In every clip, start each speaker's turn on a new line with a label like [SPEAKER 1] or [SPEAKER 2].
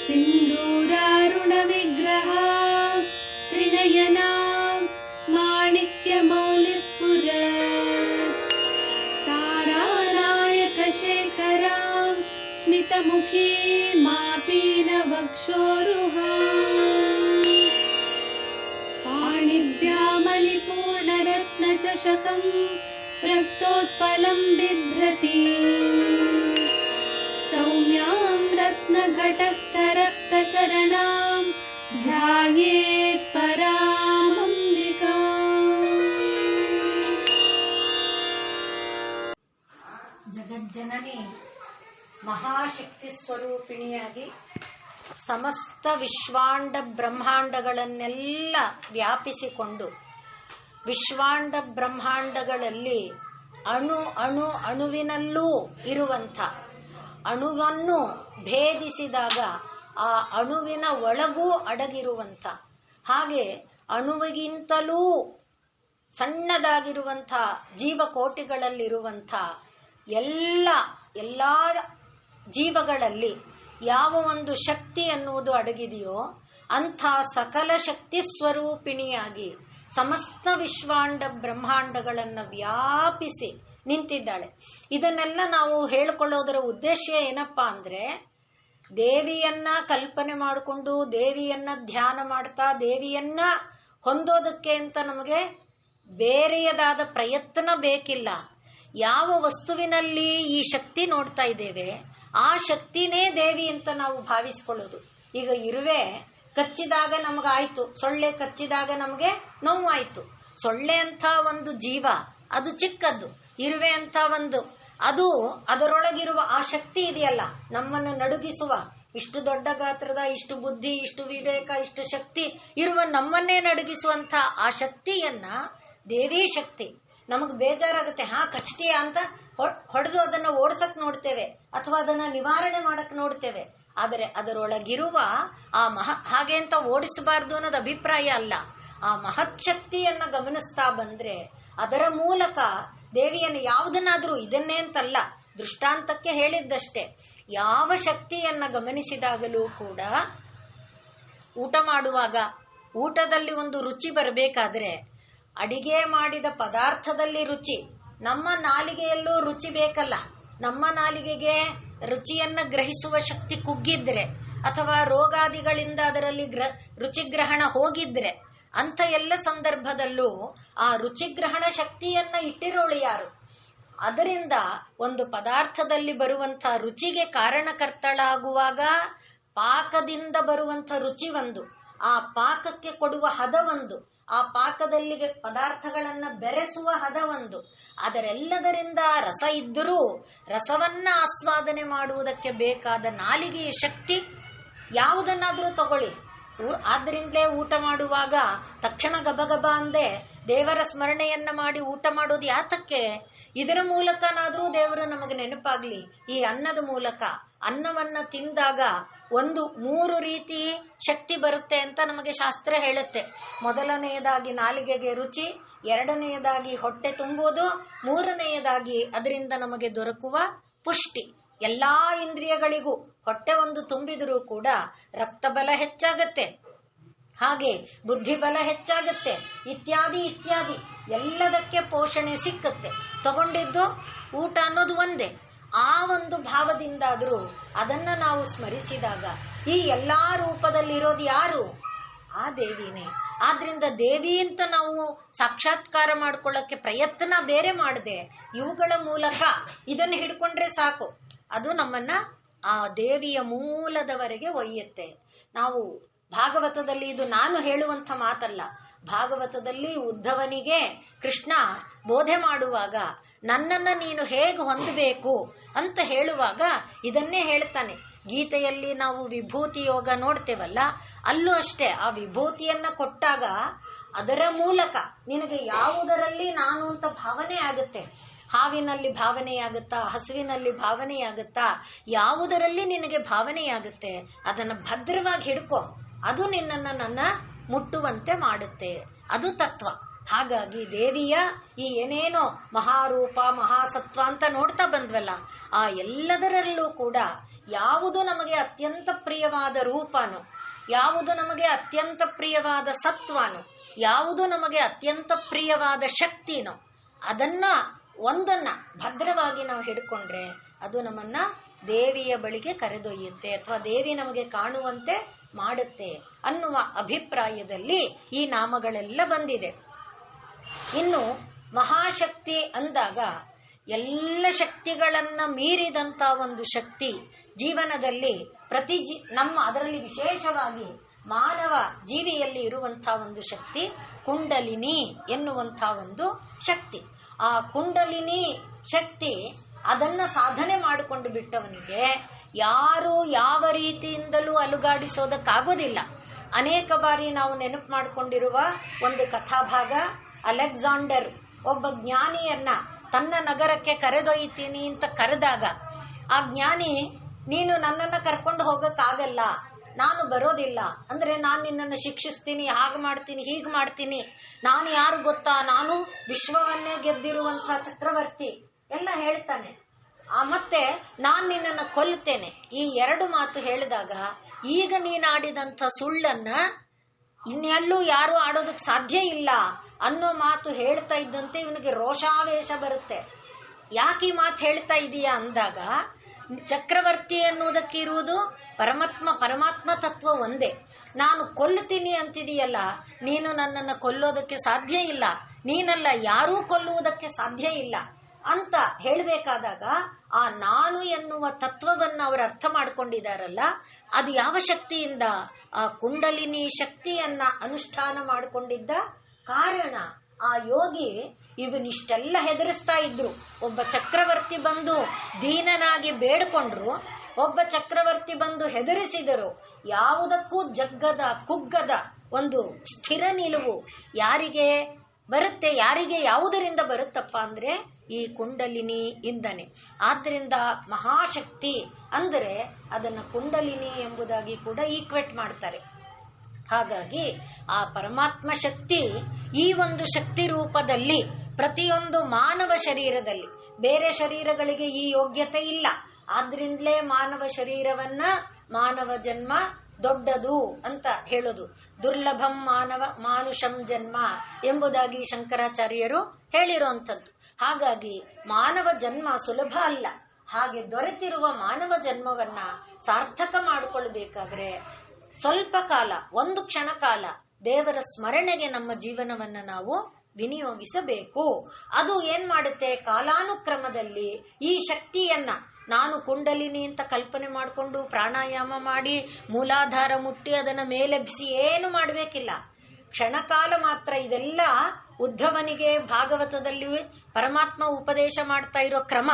[SPEAKER 1] सिन्दूरारुणविग्रह त्रिनयना माणिक्यमौलिस्फुरत् तारानायकशेखरां स्मितमुखी मापीनवक्षोरुहाम् पाणिभ्यामलिपूर्णरत्नचषकं रक्तोत्पलं बिभ्रति सौम्यां रत्नघटस्थरक्तचरणां ध्यायेत् परामम्बिकाम्।
[SPEAKER 2] ಜಗಜ್ಜನನಿ ಮಹಾಶಕ್ತಿ ಸ್ವರೂಪಿಣಿಯಾಗಿ ಸಮಸ್ತ ವಿಶ್ವಾಂಡ ಬ್ರಹ್ಮಾಂಡಗಳನ್ನೆಲ್ಲ ವ್ಯಾಪಿಸಿಕೊಂಡು ವಿಶ್ವಾಂಡ ಬ್ರಹ್ಮಾಂಡಗಳಲ್ಲಿ ಅಣುವಿನಲ್ಲೂ ಇರುವಂಥ ಅಣುವನ್ನು ಭೇದಿಸಿದಾಗ ಆ ಅಣುವಿನ ಒಳಗೂ ಅಡಗಿರುವಂಥ ಹಾಗೆ ಅಣುವಿಗಿಂತಲೂ ಸಣ್ಣದಾಗಿರುವಂಥ ಜೀವಕೋಟಿಗಳಲ್ಲಿರುವಂಥ ಎಲ್ಲ ಜೀವಗಳಲ್ಲಿ ಯಾವ ಒಂದು ಶಕ್ತಿ ಅನ್ನುವುದು ಅಡಗಿದೆಯೋ ಅಂಥ ಸಕಲ ಶಕ್ತಿ ಸ್ವರೂಪಿಣಿಯಾಗಿ ಸಮಸ್ತ ವಿಶ್ವಾಂಡ ಬ್ರಹ್ಮಾಂಡಗಳನ್ನು ವ್ಯಾಪಿಸಿ ನಿಂತಿದ್ದಾಳೆ. ಇದನ್ನೆಲ್ಲ ನಾವು ಹೇಳಿಕೊಳ್ಳೋದರ ಉದ್ದೇಶ ಏನಪ್ಪಾ ಅಂದ್ರೆ, ದೇವಿಯನ್ನ ಕಲ್ಪನೆ ಮಾಡಿಕೊಂಡು ದೇವಿಯನ್ನ ಧ್ಯಾನ ಮಾಡ್ತಾ ದೇವಿಯನ್ನ ಹೊಂದೋದಕ್ಕೆ ಅಂತ ನಮಗೆ ಬೇರೆಯದಾದ ಪ್ರಯತ್ನ ಬೇಕಿಲ್ಲ. ಯಾವ ವಸ್ತುವಿನಲ್ಲಿ ಈ ಶಕ್ತಿ ನೋಡ್ತಾ ಇದ್ದೇವೆ ಆ ಶಕ್ತಿನೇ ದೇವಿ ಅಂತ ನಾವು ಭಾವಿಸ್ಕೊಳ್ಳೋದು. ಈಗ ಇರುವೆ ಕಚ್ಚಿದಾಗ ನಮಗಾಯ್ತು, ಸೊಳ್ಳೆ ಕಚ್ಚಿದಾಗ ನಮಗೆ ನೋವಾಯ್ತು. ಸೊಳ್ಳೆ ಅಂತ ಒಂದು ಜೀವ ಅದು ಚಿಕ್ಕದ್ದು, ಇರುವೆ ಅಂತ ಒಂದು ಅದು ಅದರೊಳಗಿರುವ ಆ ಶಕ್ತಿ ಇದೆಯಲ್ಲ ನಮ್ಮನ್ನು ನಡುಗಿಸುವ, ಇಷ್ಟು ದೊಡ್ಡ ಗಾತ್ರದ, ಇಷ್ಟು ಬುದ್ಧಿ, ಇಷ್ಟು ವಿವೇಕ, ಇಷ್ಟು ಶಕ್ತಿ ಇರುವ ನಮ್ಮನ್ನೇ ನಡುಗಿಸುವಂತ ಆ ಶಕ್ತಿಯನ್ನ ದೇವಿ ಶಕ್ತಿ. ನಮಗ್ ಬೇಜಾರಾಗುತ್ತೆ, ಕಚ್ತೀಯ ಅಂತ ಹೊಡೆದು ಅದನ್ನ ಓಡಿಸಕ್ ನೋಡ್ತೇವೆ ಅಥವಾ ಅದನ್ನ ನಿವಾರಣೆ ಮಾಡಕ್ ನೋಡ್ತೇವೆ. ಆದರೆ ಅದರೊಳಗಿರುವ ಆ ಹಾಗೆ ಅಂತ ಓಡಿಸಬಾರ್ದು ಅನ್ನೋದು ಅಭಿಪ್ರಾಯ ಅಲ್ಲ. ಆ ಮಹತ್ ಶಕ್ತಿಯನ್ನ ಗಮನಿಸ್ತಾ ಬಂದ್ರೆ ಅದರ ಮೂಲಕ ದೇವಿಯನ್ನು ಯಾವುದನ್ನಾದ್ರೂ, ಇದನ್ನೇ ಅಂತಲ್ಲ ದೃಷ್ಟಾಂತಕ್ಕೆ ಹೇಳಿದ್ದಷ್ಟೇ, ಯಾವ ಶಕ್ತಿಯನ್ನ ಗಮನಿಸಿದಾಗಲೂ ಕೂಡ ಊಟ ಮಾಡುವಾಗ ಊಟದಲ್ಲಿ ಒಂದು ರುಚಿ ಬರಬೇಕಾದ್ರೆ ಅಡಿಗೆ ಮಾಡಿದ ಪದಾರ್ಥದಲ್ಲಿ ರುಚಿ, ನಮ್ಮ ನಾಲಿಗೆಯಲ್ಲೂ ರುಚಿ ಬೇಕಲ್ಲ. ನಮ್ಮ ನಾಲಿಗೆಗೆ ರುಚಿಯನ್ನ ಗ್ರಹಿಸುವ ಶಕ್ತಿ ಕುಗ್ಗಿದ್ರೆ ಅಥವಾ ರೋಗಾದಿಗಳಿಂದ ಅದರಲ್ಲಿ ರುಚಿಗ್ರಹಣ ಹೋಗಿದ್ರೆ ಅಂತ ಎಲ್ಲ ಸಂದರ್ಭದಲ್ಲೂ ಆ ರುಚಿಗ್ರಹಣ ಶಕ್ತಿಯನ್ನ ಇಟ್ಟಿರೋಳು ಯಾರು? ಅದರಿಂದ ಒಂದು ಪದಾರ್ಥದಲ್ಲಿ ಬರುವಂಥ ರುಚಿಗೆ ಕಾರಣಕರ್ತಳಾಗುವಾಗ ಪಾಕದಿಂದ ಬರುವಂಥ ರುಚಿ ಒಂದು, ಆ ಪಾಕಕ್ಕೆ ಕೊಡುವ ಹದ ಒಂದು, ಆ ಪಾಕದಲ್ಲಿ ಪದಾರ್ಥಗಳನ್ನ ಬೆರೆಸುವ ಹದ ಒಂದು. ಅದರೆಲ್ಲದರಿಂದ ರಸ ಇದ್ದರೂ ರಸವನ್ನ ಆಸ್ವಾದನೆ ಮಾಡುವುದಕ್ಕೆ ಬೇಕಾದ ನಾಲಿಗೆಯ ಶಕ್ತಿ ಯಾವುದನ್ನಾದ್ರೂ ತಗೊಳ್ಳಿ. ಆದ್ರಿಂದಲೇ ಊಟ ಮಾಡುವಾಗ ತಕ್ಷಣ ಗಬಗಬ ಅಂದೆ ದೇವರ ಸ್ಮರಣೆಯನ್ನ ಮಾಡಿ ಊಟ ಮಾಡೋದು ಯಾತಕ್ಕೆ? ಇದರ ಮೂಲಕನಾದ್ರೂ ದೇವರು ನಮಗೆ ನೆನಪಾಗ್ಲಿ. ಈ ಅನ್ನದ ಮೂಲಕ ಅನ್ನವನ್ನ ತಿಂದಾಗ ಒಂದು 3 ರೀತಿ ಶಕ್ತಿ ಬರುತ್ತೆ ಅಂತ ನಮಗೆ ಶಾಸ್ತ್ರ ಹೇಳುತ್ತೆ. ಮೊದಲನೆಯದಾಗಿ ನಾಲಿಗೆಗೆ ರುಚಿ, ಎರಡನೆಯದಾಗಿ ಹೊಟ್ಟೆ ತುಂಬುವುದು, ಮೂರನೆಯದಾಗಿ ಅದರಿಂದ ನಮಗೆ ದೊರಕುವ ಪುಷ್ಟಿ. ಎಲ್ಲಾ ಇಂದ್ರಿಯಗಳಿಗೂ ಹೊಟ್ಟೆ ಒಂದು ತುಂಬಿದರೂ ಕೂಡ ರಕ್ತಬಲ ಹೆಚ್ಚಾಗತ್ತೆ, ಹಾಗೆ ಬುದ್ಧಿಬಲ ಹೆಚ್ಚಾಗತ್ತೆ, ಇತ್ಯಾದಿ ಇತ್ಯಾದಿ ಎಲ್ಲದಕ್ಕೆ ಪೋಷಣೆ ಸಿಕ್ಕತ್ತೆ. ತಗೊಂಡಿದ್ದು ಊಟ ಅನ್ನೋದು ಒಂದೇ. ಆ ಒಂದು ಭಾವದಿಂದಾದರೂ ಅದನ್ನ ನಾವು ಸ್ಮರಿಸಿದಾಗ ಈ ಎಲ್ಲಾ ರೂಪದಲ್ಲಿರೋದು ಯಾರು? ಆ ದೇವಿನೇ. ಆದ್ರಿಂದ ದೇವಿ ಅಂತ ನಾವು ಸಾಕ್ಷಾತ್ಕಾರ ಮಾಡ್ಕೊಳ್ಳಕ್ಕೆ ಪ್ರಯತ್ನ ಬೇರೆ ಮಾಡದೆ ಇವುಗಳ ಮೂಲಕ ಇದನ್ನು ಹಿಡ್ಕೊಂಡ್ರೆ ಸಾಕು, ಅದು ನಮ್ಮನ್ನ ಆ ದೇವಿಯ ಮೂಲದವರೆಗೆ ಒಯ್ಯುತ್ತೆ. ನಾವು ಭಾಗವತದಲ್ಲಿ, ಇದು ನಾನು ಹೇಳುವಂಥ ಮಾತಲ್ಲ, ಭಾಗವತದಲ್ಲಿ ಉದ್ಧವನಿಗೆ ಕೃಷ್ಣ ಬೋಧೆ ಮಾಡುವಾಗ ನನ್ನನ್ನ ನೀನು ಹೇಗೆ ಹೊಂದಬೇಕು ಅಂತ ಹೇಳುವಾಗ ಇದನ್ನೇ ಹೇಳ್ತಾನೆ. ಗೀತೆಯಲ್ಲಿ ನಾವು ವಿಭೂತಿ ಯೋಗ ನೋಡ್ತೇವಲ್ಲ, ಅಲ್ಲೂ ಅಷ್ಟೇ ಆ ವಿಭೂತಿಯನ್ನ ಕೊಟ್ಟಾಗ ಅದರ ಮೂಲಕ ನಿನಗೆ ಯಾವುದರಲ್ಲಿ ನಾನು ಅಂತ ಭಾವನೆ ಆಗುತ್ತೆ. ಹಾವಿನಲ್ಲಿ ಭಾವನೆಯಾಗುತ್ತಾ, ಹಸುವಿನಲ್ಲಿ ಭಾವನೆಯಾಗುತ್ತಾ, ಯಾವುದರಲ್ಲಿ ನಿನಗೆ ಭಾವನೆಯಾಗುತ್ತೆ ಅದನ್ನ ಭದ್ರವಾಗಿ ಹಿಡ್ಕೊ, ಅದು ನಿನ್ನನ್ನು ನನ್ನ ಮುಟ್ಟುವಂತೆ ಮಾಡುತ್ತೆ. ಅದು ತತ್ವ. ಹಾಗಾಗಿ ದೇವಿಯ ಈ ಏನೇನೋ ಮಹಾರೂಪ ಮಹಾಸತ್ವ ಅಂತ ನೋಡ್ತಾ ಬಂದ್ವಲ್ಲ, ಆ ಎಲ್ಲದರಲ್ಲೂ ಕೂಡ ಯಾವುದು ನಮಗೆ ಅತ್ಯಂತ ಪ್ರಿಯವಾದ ರೂಪನೋ, ಯಾವುದು ನಮಗೆ ಅತ್ಯಂತ ಪ್ರಿಯವಾದ ಸತ್ವನೋ, ಯಾವುದು ನಮಗೆ ಅತ್ಯಂತ ಪ್ರಿಯವಾದ ಶಕ್ತಿನೋ, ಅದನ್ನ ಒಂದನ್ನ ಭದ್ರವಾಗಿ ನಾವು ಹಿಡ್ಕೊಂಡ್ರೆ ಅದು ನಮ್ಮನ್ನ ದೇವಿಯ ಬಳಿಗೆ ಕರೆದೊಯ್ಯುತ್ತೆ, ಅಥವಾ ದೇವಿ ನಮಗೆ ಕಾಣುವಂತೆ ಮಾಡುತ್ತೆ ಅನ್ನುವ ಅಭಿಪ್ರಾಯದಲ್ಲಿ ಈ ನಾಮಗಳೆಲ್ಲ ಬಂದಿದೆ. ಇನ್ನು ಮಹಾಶಕ್ತಿ ಅಂದಾಗ ಎಲ್ಲ ಶಕ್ತಿಗಳನ್ನ ಮೀರಿದಂತ ಒಂದು ಶಕ್ತಿ ಜೀವನದಲ್ಲಿ ನಮ್ಮ ಅದರಲ್ಲಿ ವಿಶೇಷವಾಗಿ ಮಾನವ ಜೀವಿಯಲ್ಲಿ ಇರುವಂತಹ ಒಂದು ಶಕ್ತಿ ಕುಂಡಲಿನಿ ಎನ್ನುವಂಥ ಒಂದು ಶಕ್ತಿ. ಆ ಕುಂಡಲಿನಿ ಶಕ್ತಿ ಅದನ್ನ ಸಾಧನೆ ಮಾಡಿಕೊಂಡು ಬಿಟ್ಟವನಿಗೆ ಯಾರು ಯಾವ ರೀತಿಯಿಂದಲೂ ಅಲುಗಾಡಿಸೋದಕ್ಕಾಗೋದಿಲ್ಲ. ಅನೇಕ ಬಾರಿ ನಾವು ನೆನಪು ಮಾಡಿಕೊಂಡಿರುವ ಒಂದು ಕಥಾಭಾಗ, ಅಲೆಕ್ಸಾಂಡರ್ ಒಬ್ಬ ಜ್ಞಾನಿಯನ್ನ ತನ್ನ ನಗರಕ್ಕೆ ಕರೆದೊಯ್ತೀನಿ ಅಂತ ಕರೆದಾಗ ಆ ಜ್ಞಾನಿ, ನೀನು ನನ್ನನ್ನು ಕರ್ಕೊಂಡು ಹೋಗಕ್ಕಾಗಲ್ಲ, ನಾನು ಬರೋದಿಲ್ಲ, ಅಂದ್ರೆ ನಾನು ನಿನ್ನನ್ನು ಶಿಕ್ಷಿಸ್ತೀನಿ, ಹಾಗೆ ಮಾಡ್ತೀನಿ, ಹೀಗೆ ಮಾಡ್ತೀನಿ, ನಾನು ಯಾರು ಗೊತ್ತಾ, ನಾನು ವಿಶ್ವವನ್ನೇ ಗೆದ್ದಿರುವಂತಹ ಚಕ್ರವರ್ತಿ ಎಲ್ಲ ಹೇಳ್ತಾನೆ. ಮತ್ತೆ ನಾನು ನಿನ್ನನ್ನು ಕೊಲ್ಲುತ್ತೇನೆ. ಈ ಎರಡು ಮಾತು ಹೇಳಿದಾಗ ಈಗ ನೀನಾಡಿದಂಥ ಸುಳ್ಳನ್ನ ಇನ್ನೆಲ್ಲೂ ಯಾರು ಆಡೋದಕ್ಕೆ ಸಾಧ್ಯ ಇಲ್ಲ ಅನ್ನೋ ಮಾತು ಹೇಳ್ತಾ ಇದ್ದಂತೆ ಇವನಿಗೆ ರೋಷಾವೇಶ ಬರುತ್ತೆ. ಯಾಕೆ ಈ ಮಾತು ಹೇಳ್ತಾ ಇದೀಯಾ ಅಂದಾಗ, ಚಕ್ರವರ್ತಿ ಅನ್ನೋದಕ್ಕಿರುವುದು ಪರಮಾತ್ಮ ತತ್ವ ಒಂದೇ. ನಾನು ಕೊಲ್ಲುತ್ತೀನಿ ಅಂತಿದೀಯಲ್ಲ, ನೀನು ನನ್ನನ್ನು ಕೊಲ್ಲೋದಕ್ಕೆ ಸಾಧ್ಯ ಇಲ್ಲ, ನೀನಲ್ಲ ಯಾರೂ ಕೊಲ್ಲುವುದಕ್ಕೆ ಸಾಧ್ಯ ಇಲ್ಲ ಅಂತ ಹೇಳಬೇಕಾದಾಗ ಆ ನಾನು ಎನ್ನುವ ತತ್ವವನ್ನು ಅವರು ಅರ್ಥ ಮಾಡ್ಕೊಂಡಿದ್ದಾರಲ್ಲ, ಅದು ಯಾವ ಶಕ್ತಿಯಿಂದ? ಆ ಕುಂಡಲಿನಿ ಶಕ್ತಿಯನ್ನ ಅನುಷ್ಠಾನ ಮಾಡಿಕೊಂಡಿದ್ದ ಕಾರಣ. ಆ ಯೋಗಿ ಇವನಿಷ್ಟೆಲ್ಲ ಹೆದರಿಸ್ತಾ ಇದ್ರು. ಒಬ್ಬ ಚಕ್ರವರ್ತಿ ಬಂದು ದೀನನಾಗಿ ಬೇಡ್ಕೊಂಡ್ರು, ಒಬ್ಬ ಚಕ್ರವರ್ತಿ ಬಂದು ಹೆದರಿಸಿದರು. ಯಾವುದಕ್ಕೂ ಜಗ್ಗದ ಕುಗ್ಗದ ಒಂದು ಸ್ಥಿರ ನಿಲುವು ಯಾರಿಗೆ ಬರುತ್ತೆ? ಯಾರಿಗೆ ಯಾವುದರಿಂದ ಬರುತ್ತಪ್ಪ ಅಂದ್ರೆ ಈ ಕುಂಡಲಿನಿ ಇಂದನೆ. ಆದ್ದರಿಂದ ಮಹಾಶಕ್ತಿ ಅಂದರೆ ಅದನ್ನ ಕುಂಡಲಿನಿ ಎಂಬುದಾಗಿ ಕೂಡ ಈಕ್ವೇಟ್ ಮಾಡ್ತಾರೆ. ಹಾಗಾಗಿ ಆ ಪರಮಾತ್ಮ ಶಕ್ತಿ ಈ ಒಂದು ಶಕ್ತಿ ರೂಪದಲ್ಲಿ ಪ್ರತಿಯೊಂದು ಮಾನವ ಶರೀರದಲ್ಲಿ, ಬೇರೆ ಶರೀರಗಳಿಗೆ ಈ ಯೋಗ್ಯತೆ ಇಲ್ಲ. ಆದ್ರಿಂದಲೇ ಮಾನವ ಶರೀರವನ್ನ ಮಾನವ ಜನ್ಮ ದೊಡ್ಡದು ಅಂತ ಹೇಳೋದು. ದುರ್ಲಭಂ ಮಾನುಷಂ ಜನ್ಮ ಎಂಬುದಾಗಿ ಶಂಕರಾಚಾರ್ಯರು ಹೇಳಿರುವಂಥದ್ದು. ಹಾಗಾಗಿ ಮಾನವ ಜನ್ಮ ಸುಲಭ ಅಲ್ಲ. ಹಾಗೆ ದೊರೆತಿರುವ ಮಾನವ ಜನ್ಮವನ್ನ ಸಾರ್ಥಕ ಮಾಡಿಕೊಳ್ಬೇಕಾದ್ರೆ ಸ್ವಲ್ಪ ಕಾಲ, ಒಂದು ಕ್ಷಣ ಕಾಲ ದೇವರ ಸ್ಮರಣೆಗೆ ನಮ್ಮ ಜೀವನವನ್ನ ನಾವು ವಿನಿಯೋಗಿಸಬೇಕು. ಅದು ಏನ್ ಮಾಡುತ್ತೆ? ಕಾಲಾನುಕ್ರಮದಲ್ಲಿ ಈ ಶಕ್ತಿಯನ್ನ ನಾನು ಕುಂಡಲಿನಿ ಅಂತ ಕಲ್ಪನೆ ಮಾಡಿಕೊಂಡು ಪ್ರಾಣಾಯಾಮ ಮಾಡಿ ಮೂಲಾಧಾರ ಮುಟ್ಟಿ ಅದನ್ನ ಮೇಲೆಬ್ಬಿಸಿ ಏನು ಮಾಡಬೇಕಿಲ್ಲ. ಕ್ಷಣಕಾಲ ಮಾತ್ರ. ಇದೆಲ್ಲ ಉದ್ಧವನಿಗೆ ಭಾಗವತದಲ್ಲಿ ಪರಮಾತ್ಮ ಉಪದೇಶ ಮಾಡ್ತಾ ಇರೋ ಕ್ರಮ.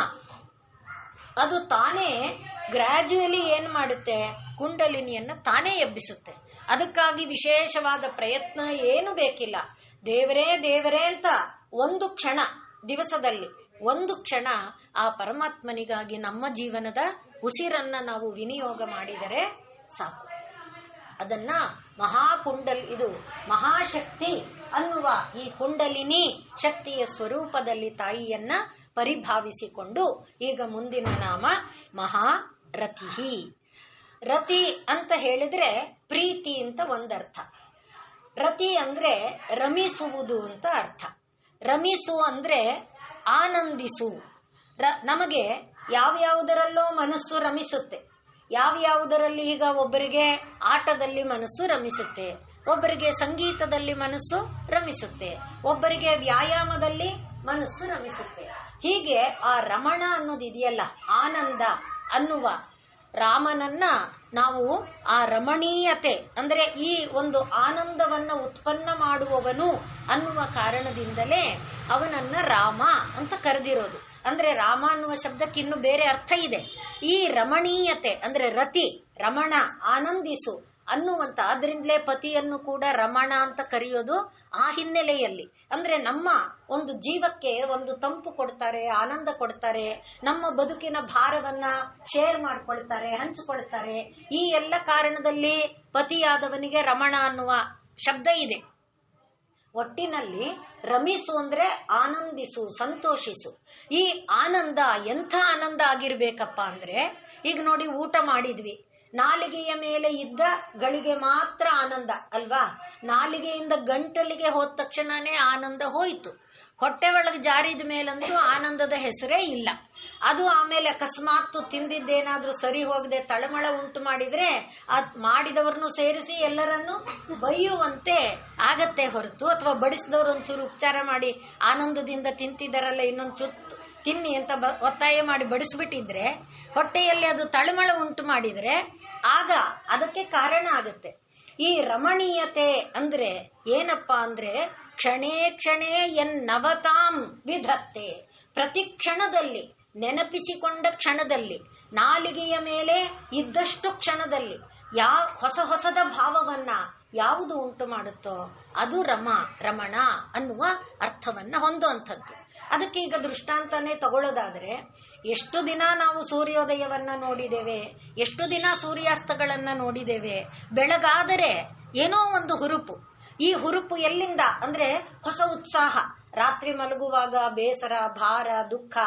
[SPEAKER 2] ಅದು ತಾನೇ ಗ್ರಾಜುಯಲಿ ಏನ್ ಮಾಡುತ್ತೆ? ಕುಂಡಲಿನಿಯನ್ನ ತಾನೇ ಎಬ್ಬಿಸುತ್ತೆ. ಅದಕ್ಕಾಗಿ ವಿಶೇಷವಾದ ಪ್ರಯತ್ನ ಏನು ಬೇಕಿಲ್ಲ. ದೇವರೇ ದೇವರೇ ಅಂತ ಒಂದು ಕ್ಷಣ, ದಿವಸದಲ್ಲಿ ಒಂದು ಕ್ಷಣ ಆ ಪರಮಾತ್ಮನಿಗಾಗಿ ನಮ್ಮ ಜೀವನದ ಉಸಿರನ್ನ ನಾವು ವಿನಿಯೋಗ ಮಾಡಿದರೆ ಸಾಕು. ಅದನ್ನ ಇದು ಮಹಾಶಕ್ತಿ ಅನ್ನುವ ಈ ಕುಂಡಲಿನಿ ಶಕ್ತಿಯ ಸ್ವರೂಪದಲ್ಲಿ ತಾಯಿಯನ್ನ ಪರಿಭಾವಿಸಿಕೊಂಡು ಈಗ ಮುಂದಿನ ನಾಮ ಮಹಾರಥಿ. ರತಿ ಅಂತ ಹೇಳಿದ್ರೆ ಪ್ರೀತಿ ಅಂತ ಒಂದರ್ಥ. ರತಿ ಅಂದ್ರೆ ರಮಿಸುವುದು ಅಂತ ಅರ್ಥ. ರಮಿಸು ಅಂದ್ರೆ ಆನಂದಿಸು. ನಮಗೆ ಯಾವ್ಯಾವುದರಲ್ಲೋ ಮನಸ್ಸು ರಮಿಸುತ್ತೆ. ಯಾವ್ಯಾವುದರಲ್ಲಿ ಈಗ ಒಬ್ಬರಿಗೆ ಆಟದಲ್ಲಿ ಮನಸ್ಸು ರಮಿಸುತ್ತೆ, ಒಬ್ಬರಿಗೆ ಸಂಗೀತದಲ್ಲಿ ಮನಸ್ಸು ರಮಿಸುತ್ತೆ, ಒಬ್ಬರಿಗೆ ವ್ಯಾಯಾಮದಲ್ಲಿ ಮನಸ್ಸು ರಮಿಸುತ್ತೆ. ಹೀಗೆ ಆ ರಮಣ ಅನ್ನೋದಿದೆಯಲ್ಲ, ಆನಂದ ಅನ್ನುವ ರಾಮನನ್ನ ನಾವು ಆ ರಮಣೀಯತೆ ಅಂದ್ರೆ ಈ ಒಂದು ಆನಂದವನ್ನ ಉತ್ಪನ್ನ ಮಾಡುವವನು ಅನ್ನುವ ಕಾರಣದಿಂದಲೇ ಅವನನ್ನ ರಾಮ ಅಂತ ಕರೆದಿರೋದು. ಅಂದ್ರೆ ರಾಮ ಅನ್ನುವ ಶಬ್ದಕ್ಕೆ ಇನ್ನು ಬೇರೆ ಅರ್ಥ ಇದೆ. ಈ ರಮಣೀಯತೆ ಅಂದ್ರೆ ರತಿ, ರಮಣ, ಆನಂದಿಸು ಅನ್ನುವಂತ, ಆದ್ರಿಂದಲೇ ಪತಿಯನ್ನು ಕೂಡ ರಮಣ ಅಂತ ಕರೆಯೋದು ಆ ಹಿನ್ನೆಲೆಯಲ್ಲಿ. ಅಂದ್ರೆ ನಮ್ಮ ಒಂದು ಜೀವಕ್ಕೆ ಒಂದು ತಂಪು ಕೊಡ್ತಾರೆ, ಆನಂದ ಕೊಡ್ತಾರೆ, ನಮ್ಮ ಬದುಕಿನ ಭಾರವನ್ನ ಶೇರ್ ಮಾಡ್ಕೊಳ್ತಾರೆ, ಹಂಚಿಕೊಳ್ತಾರೆ. ಈ ಎಲ್ಲ ಕಾರಣದಲ್ಲಿ ಪತಿಯಾದವನಿಗೆ ರಮಣ ಅನ್ನುವ ಶಬ್ದ ಇದೆ. ಒಟ್ಟಿನಲ್ಲಿ ರಮಿಸು ಅಂದ್ರೆ ಆನಂದಿಸು, ಸಂತೋಷಿಸು. ಈ ಆನಂದ ಎಂಥ ಆನಂದ ಆಗಿರ್ಬೇಕಪ್ಪ ಅಂದ್ರೆ, ಈಗ ನೋಡಿ, ಊಟ ಮಾಡಿದ್ವಿ, ನಾಲಿಗೆಯ ಮೇಲೆ ಇದ್ದ ಗಳಿಗೆ ಮಾತ್ರ ಆನಂದ ಅಲ್ವಾ? ನಾಲಿಗೆಯಿಂದ ಗಂಟಲಿಗೆ ಹೋದ ತಕ್ಷಣನೇ ಆನಂದ ಹೋಯಿತು. ಹೊಟ್ಟೆ ಒಳಗೆ ಜಾರಿದ ಮೇಲಂತೂ ಆನಂದದ ಹೆಸರೇ ಇಲ್ಲ. ಅದು ಆಮೇಲೆ ಅಕಸ್ಮಾತ್ ತಿಂದಿದ್ದೇನಾದ್ರೂ ಸರಿ ಹೋಗದೆ ತಳಮಳ ಉಂಟು ಮಾಡಿದ್ರೆ ಮಾಡಿದವ್ರನ್ನು ಸೇರಿಸಿ ಎಲ್ಲರನ್ನು ಬೈಯುವಂತೆ ಆಗತ್ತೆ ಹೊರತು, ಅಥವಾ ಬಡಿಸಿದವರು ಒಂಚೂರು ಉಪಚಾರ ಮಾಡಿ ಆನಂದದಿಂದ ತಿಂತಿದ್ದಾರಲ್ಲ ಇನ್ನೊಂದು ಚುತ್ತು ತಿನ್ನಿ ಅಂತ ಒತ್ತಾಯ ಮಾಡಿ ಬಡಿಸ್ಬಿಟ್ಟಿದ್ರೆ, ಹೊಟ್ಟೆಯಲ್ಲಿ ಅದು ತಳಮಳ ಉಂಟು ಮಾಡಿದ್ರೆ ಆಗ ಅದಕ್ಕೆ ಕಾರಣ ಆಗುತ್ತೆ. ಈ ರಮಣೀಯತೆ ಅಂದ್ರೆ ಏನಪ್ಪಾ ಅಂದ್ರೆ, ಕ್ಷಣೇ ಕ್ಷಣೇ ನವತಾಂ ವಿಧತ್ತೆ, ಪ್ರತಿ ಕ್ಷಣದಲ್ಲಿ, ನೆನಪಿಸಿಕೊಂಡ ಕ್ಷಣದಲ್ಲಿ, ನಾಲಿಗೆಯ ಮೇಲೆ ಇದ್ದಷ್ಟು ಕ್ಷಣದಲ್ಲಿ ಹೊಸ ಹೊಸದ ಭಾವವನ್ನ ಯಾವುದು ಉಂಟು ಮಾಡುತ್ತೋ ಅದು ರಮಣ ಅನ್ನುವ ಅರ್ಥವನ್ನ ಹೊಂದುವಂಥದ್ದು. ಅದಕ್ಕೆ ಈಗ ದೃಷ್ಟಾಂತನೇ ತಗೊಳ್ಳೋದಾದ್ರೆ, ಎಷ್ಟು ದಿನ ನಾವು ಸೂರ್ಯೋದಯವನ್ನ ನೋಡಿದ್ದೇವೆ, ಎಷ್ಟು ದಿನ ಸೂರ್ಯಾಸ್ತಗಳನ್ನ ನೋಡಿದ್ದೇವೆ. ಬೆಳಗಾದರೆ ಏನೋ ಒಂದು ಹುರುಪು. ಈ ಹುರುಪು ಎಲ್ಲಿಂದ ಅಂದ್ರೆ ಹೊಸ ಉತ್ಸಾಹ. ರಾತ್ರಿ ಮಲಗುವಾಗ ಬೇಸರ, ಭಾರ, ದುಃಖ,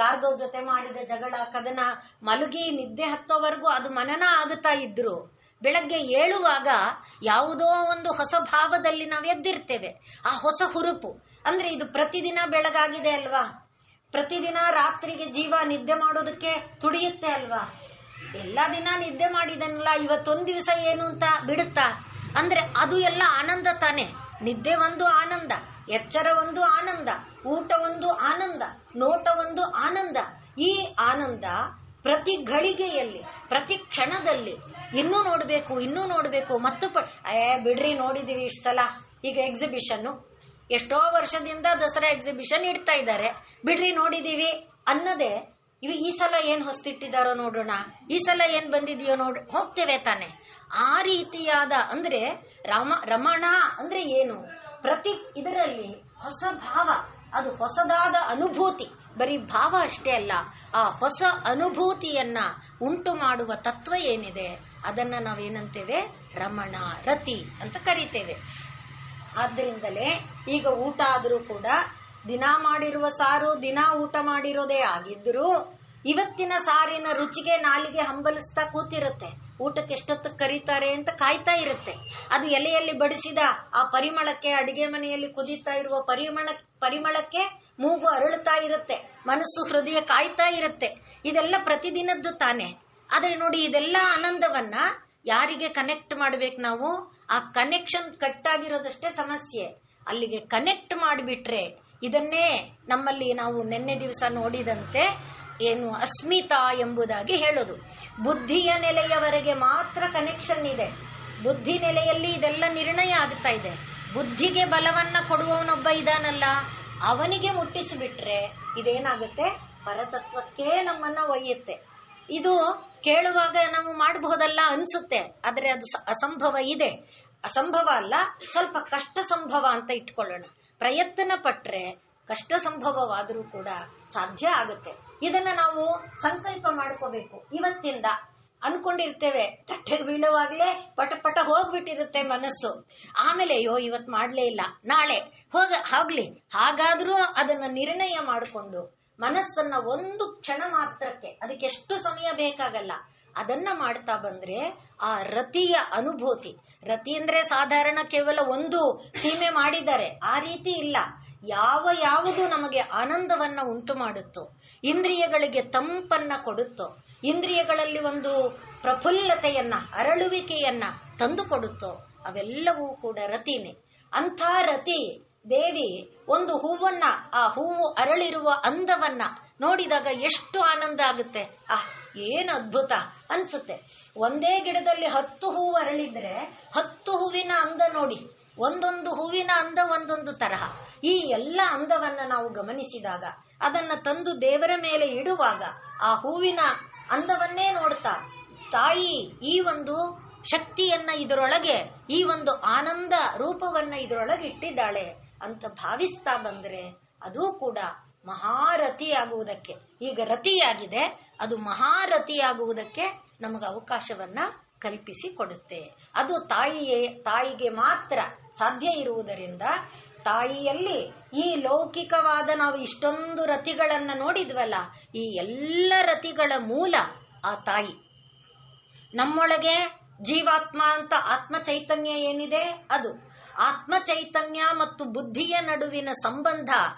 [SPEAKER 2] ಯಾರ್ದೋ ಜೊತೆ ಮಾಡಿದ ಜಗಳ, ಕದನ, ಮಲಗಿ ನಿದ್ದೆ ಹತ್ತೋವರೆಗೂ ಅದು ಮನನ ಆಗುತ್ತಾ ಇದ್ರು, ಬೆಳಗ್ಗೆ ಏಳುವಾಗ ಯಾವುದೋ ಒಂದು ಹೊಸ ಭಾವದಲ್ಲಿ ನಾವು ಎದ್ದಿರ್ತೇವೆ. ಆ ಹೊಸ ಹುರುಪು ಅಂದ್ರೆ ಇದು ಪ್ರತಿದಿನ ಬೆಳಗಾಗಿದೆ ಅಲ್ವಾ? ಪ್ರತಿದಿನ ರಾತ್ರಿಗೆ ಜೀವ ನಿದ್ದೆ ಮಾಡೋದಕ್ಕೆ ತುಡಿಯುತ್ತೆ ಅಲ್ವಾ? ಎಲ್ಲ ದಿನ ನಿದ್ದೆ ಮಾಡಿದನಲ್ಲ, ಇವತ್ತೊಂದ್ ದಿವಸ ಏನು ಅಂತ ಬಿಡುತ್ತಾ ಅಂದ್ರೆ ಅದು ಎಲ್ಲ ಆನಂದ ತಾನೆ. ನಿದ್ದೆ ಒಂದು ಆನಂದ, ಎಚ್ಚರ ಒಂದು ಆನಂದ, ಊಟ ಒಂದು ಆನಂದ, ನೋಟ ಒಂದು ಆನಂದ. ಈ ಆನಂದ ಪ್ರತಿ ಘಳಿಗೆಯಲ್ಲಿ, ಪ್ರತಿ ಕ್ಷಣದಲ್ಲಿ ಇನ್ನೂ ನೋಡ್ಬೇಕು ಮತ್ತು ಬಿಡ್ರಿ ನೋಡಿದೀವಿ ಇಷ್ಟು ಸಲ. ಈಗ ಎಕ್ಸಿಬಿಷನ್, ಎಷ್ಟೋ ವರ್ಷದಿಂದ ದಸರಾ ಎಕ್ಸಿಬಿಷನ್ ಇಡ್ತಾ ಇದ್ದಾರೆ, ಬಿಡ್ರಿ ನೋಡಿದೀವಿ ಅನ್ನದೇ ಈ ಸಲ ಏನ್ ಹೊಸ್ತಿಟ್ಟಿದಾರೋ ನೋಡೋಣ, ಈ ಸಲ ಏನ್ ಬಂದಿದೆಯೋ ಹೋಗ್ತೇವೆ ತಾನೆ. ಆ ರೀತಿಯಾದ ಅಂದ್ರೆ ರಮಣ ಅಂದ್ರೆ ಏನು? ಪ್ರತಿ ಇದರಲ್ಲಿ ಹೊಸ ಭಾವ, ಅದು ಹೊಸದಾದ ಅನುಭೂತಿ. ಬರೀ ಭಾವ ಅಷ್ಟೇ ಅಲ್ಲ, ಆ ಹೊಸ ಅನುಭೂತಿಯನ್ನ ಉಂಟು ಮಾಡುವ ತತ್ವ ಏನಿದೆ ಅದನ್ನ ನಾವೇನಂತೇವೆ? ರಮಣ, ರತಿ ಅಂತ ಕರಿತೇವೆ. ಆದ್ರಿಂದಲೇ ಈಗ ಊಟ ಆದ್ರೂ ಕೂಡ ದಿನ ಮಾಡಿರುವ ಸಾರು ದಿನ ಊಟ ಮಾಡಿರೋದೇ ಆಗಿದ್ರು ಇವತ್ತಿನ ಸಾರಿನ ರುಚಿಗೆ ನಾಲಿಗೆ ಹಂಬಲಿಸ್ತಾ ಕೂತಿರುತ್ತೆ. ಊಟಕ್ಕೆ ಎಷ್ಟೊತ್ತಿಗೆ ಕರೀತಾರೆ ಅಂತ ಕಾಯ್ತಾ ಇರುತ್ತೆ. ಅದು ಎಲೆಯಲ್ಲಿ ಬಡಿಸಿದ ಆ ಪರಿಮಳಕ್ಕೆ, ಅಡಿಗೆ ಮನೆಯಲ್ಲಿ ಕುದೀತಾ ಇರುವ ಪರಿಮಳಕ್ಕೆ ಮೂಗು ಅರಳುತ್ತಾ ಇರುತ್ತೆ, ಮನಸ್ಸು ಹೃದಯ ಕಾಯ್ತಾ ಇರುತ್ತೆ. ಇದೆಲ್ಲ ಪ್ರತಿದಿನದ್ದು ತಾನೆ. ಆದ್ರೆ ನೋಡಿ, ಇದೆಲ್ಲ ಆನಂದವನ್ನ ಯಾರಿಗೆ ಕನೆಕ್ಟ್ ಮಾಡ್ಬೇಕು ನಾವು? ಆ ಕನೆಕ್ಷನ್ ಕಟ್ ಆಗಿರೋದಷ್ಟೇ ಸಮಸ್ಯೆ. ಅಲ್ಲಿಗೆ ಕನೆಕ್ಟ್ ಮಾಡಿಬಿಟ್ರೆ ಇದನ್ನೇ ನಮ್ಮಲ್ಲಿ ನಾವು ನಿನ್ನೆ ದಿವಸ ನೋಡಿದಂತೆ ಏನು ಅಸ್ಮಿತಾ ಎಂಬುದಾಗಿ ಹೇಳೋದು. ಬುದ್ಧಿಯ ನೆಲೆಯವರೆಗೆ ಮಾತ್ರ ಕನೆಕ್ಷನ್ ಇದೆ. ಬುದ್ಧಿ ನೆಲೆಯಲ್ಲಿ ಇದೆಲ್ಲ ನಿರ್ಣಯ ಆಗ್ತಾ ಇದೆ. ಬುದ್ಧಿಗೆ ಬಲವನ್ನ ಕೊಡುವವನೊಬ್ಬ ಇದಾನಲ್ಲ, ಅವನಿಗೆ ಮುಟ್ಟಿಸಿಬಿಟ್ರೆ ಇದೇನಾಗುತ್ತೆ? ಪರತತ್ವಕ್ಕೆ ನಮ್ಮನ್ನ ಒಯ್ಯುತ್ತೆ. ಇದು ಕೇಳುವಾಗ ನಾವು ಮಾಡಬಹುದಲ್ಲ ಅನ್ಸುತ್ತೆ, ಆದ್ರೆ ಅದು ಅಸಂಭವ ಇದೆ. ಅಸಂಭವ ಅಲ್ಲ, ಸ್ವಲ್ಪ ಕಷ್ಟ ಸಂಭವ ಅಂತ ಇಟ್ಕೊಳ್ಳೋಣ. ಪ್ರಯತ್ನ ಪಟ್ರೆ ಕಷ್ಟ ಸಂಭವವಾದರೂ ಕೂಡ ಸಾಧ್ಯ ಆಗುತ್ತೆ. ಇದನ್ನ ನಾವು ಸಂಕಲ್ಪ ಮಾಡ್ಕೋಬೇಕು. ಇವತ್ತಿಂದ ಅನ್ಕೊಂಡಿರ್ತೇವೆ, ತಟ್ಟೆಗೆ ಬೀಳುವಾಗ್ಲೇ ಪಟ ಹೋಗ್ಬಿಟ್ಟಿರುತ್ತೆ ಮನಸ್ಸು. ಆಮೇಲೆ ಅಯ್ಯೋ ಇವತ್ ಮಾಡ್ಲೇ ಇಲ್ಲ, ನಾಳೆ ಹೋಗ್ಲಿ. ಹಾಗಾದ್ರೂ ಅದನ್ನ ನಿರ್ಣಯ ಮಾಡಿಕೊಂಡು ಮನಸ್ಸನ್ನ ಒಂದು ಕ್ಷಣ ಮಾತ್ರಕ್ಕೆ, ಅದಕ್ಕೆ ಎಷ್ಟು ಸಮಯ ಬೇಕಾಗಲ್ಲ, ಅದನ್ನ ಮಾಡ್ತಾ ಬಂದ್ರೆ ಆ ರತಿಯ ಅನುಭೂತಿ. ರತಿ ಅಂದ್ರೆ ಸಾಧಾರಣ ಕೇವಲ ಒಂದು ಸೀಮೆ ಮಾಡಿದ್ದಾರೆ, ಆ ರೀತಿ ಇಲ್ಲ. ಯಾವುದು ನಮಗೆ ಆನಂದವನ್ನ ಉಂಟು ಮಾಡುತ್ತೋ, ಇಂದ್ರಿಯಗಳಿಗೆ ತಂಪನ್ನ ಕೊಡುತ್ತೋ, ಇಂದ್ರಿಯಗಳಲ್ಲಿ ಒಂದು ಪ್ರಫುಲ್ಲತೆಯನ್ನ, ಅರಳುವಿಕೆಯನ್ನ ತಂದು ಕೊಡುತ್ತೋ, ಅವೆಲ್ಲವೂ ಕೂಡ ರತಿನೇ. ಅಂಥ ರತಿ ದೇವಿ ಒಂದು ಹೂವನ್ನ, ಆ ಹೂವು ಅರಳಿರುವ ಅಂದವನ್ನ ನೋಡಿದಾಗ ಎಷ್ಟು ಆನಂದ ಆಗುತ್ತೆ. ಏನು ಅದ್ಭುತ ಅನ್ಸುತ್ತೆ. ಒಂದೇ ಗಿಡದಲ್ಲಿ 10 ಹೂವು ಅರಳಿದ್ರೆ 10 ಹೂವಿನ ಅಂದ ನೋಡಿ, ಒಂದೊಂದು ಹೂವಿನ ಅಂದ ಒಂದೊಂದು ತರಹ. ಈ ಎಲ್ಲ ಅಂದವನ್ನ ನಾವು ಗಮನಿಸಿದಾಗ, ಅದನ್ನ ತಂದು ದೇವರ ಮೇಲೆ ಇಡುವಾಗ, ಆ ಹೂವಿನ ಅಂದವನ್ನೇ ನೋಡ್ತಾ ತಾಯಿ ಈ ಒಂದು ಶಕ್ತಿಯನ್ನ ಇದರೊಳಗೆ, ಈ ಒಂದು ಆನಂದ ರೂಪವನ್ನ ಇದರೊಳಗೆ ಇಟ್ಟಿದ್ದಾಳೆ ಅಂತ ಭಾವಿಸ್ತಾ ಬಂದ್ರೆ ಅದು ಕೂಡ ಮಹಾರಥಿಯಾಗುವುದಕ್ಕೆ, ಈಗ ರತಿಯಾಗಿದೆ, ಅದು ಮಹಾರಥಿಯಾಗುವುದಕ್ಕೆ ನಮಗೆ ಅವಕಾಶವನ್ನ ಕಲ್ಪಿಸಿ ಕೊಡುತ್ತೆ. ಅದು ತಾಯಿಗೆ ಮಾತ್ರ ಸಾಧ್ಯ ಇರುವುದರಿಂದ ತಾಯಿಯಲ್ಲಿ ಈ ಲೌಕಿಕವಾದ ನಾವು ಇಷ್ಟೊಂದು ರತಿಗಳನ್ನ ನೋಡಿದ್ವಲ್ಲ, ಈ ಎಲ್ಲ ರತಿಗಳ ಮೂಲ ಆ ತಾಯಿ. ನಮ್ಮೊಳಗೆ ಜೀವಾತ್ಮ ಅಂತ ಆತ್ಮ ಚೈತನ್ಯ ಏನಿದೆ ಅದು ಆತ್ಮ ಚೈತನ್ಯ ಮತ್ತು ಬುದ್ಧಿಯ ನಡುವಿನ ಸಂಬಂಧ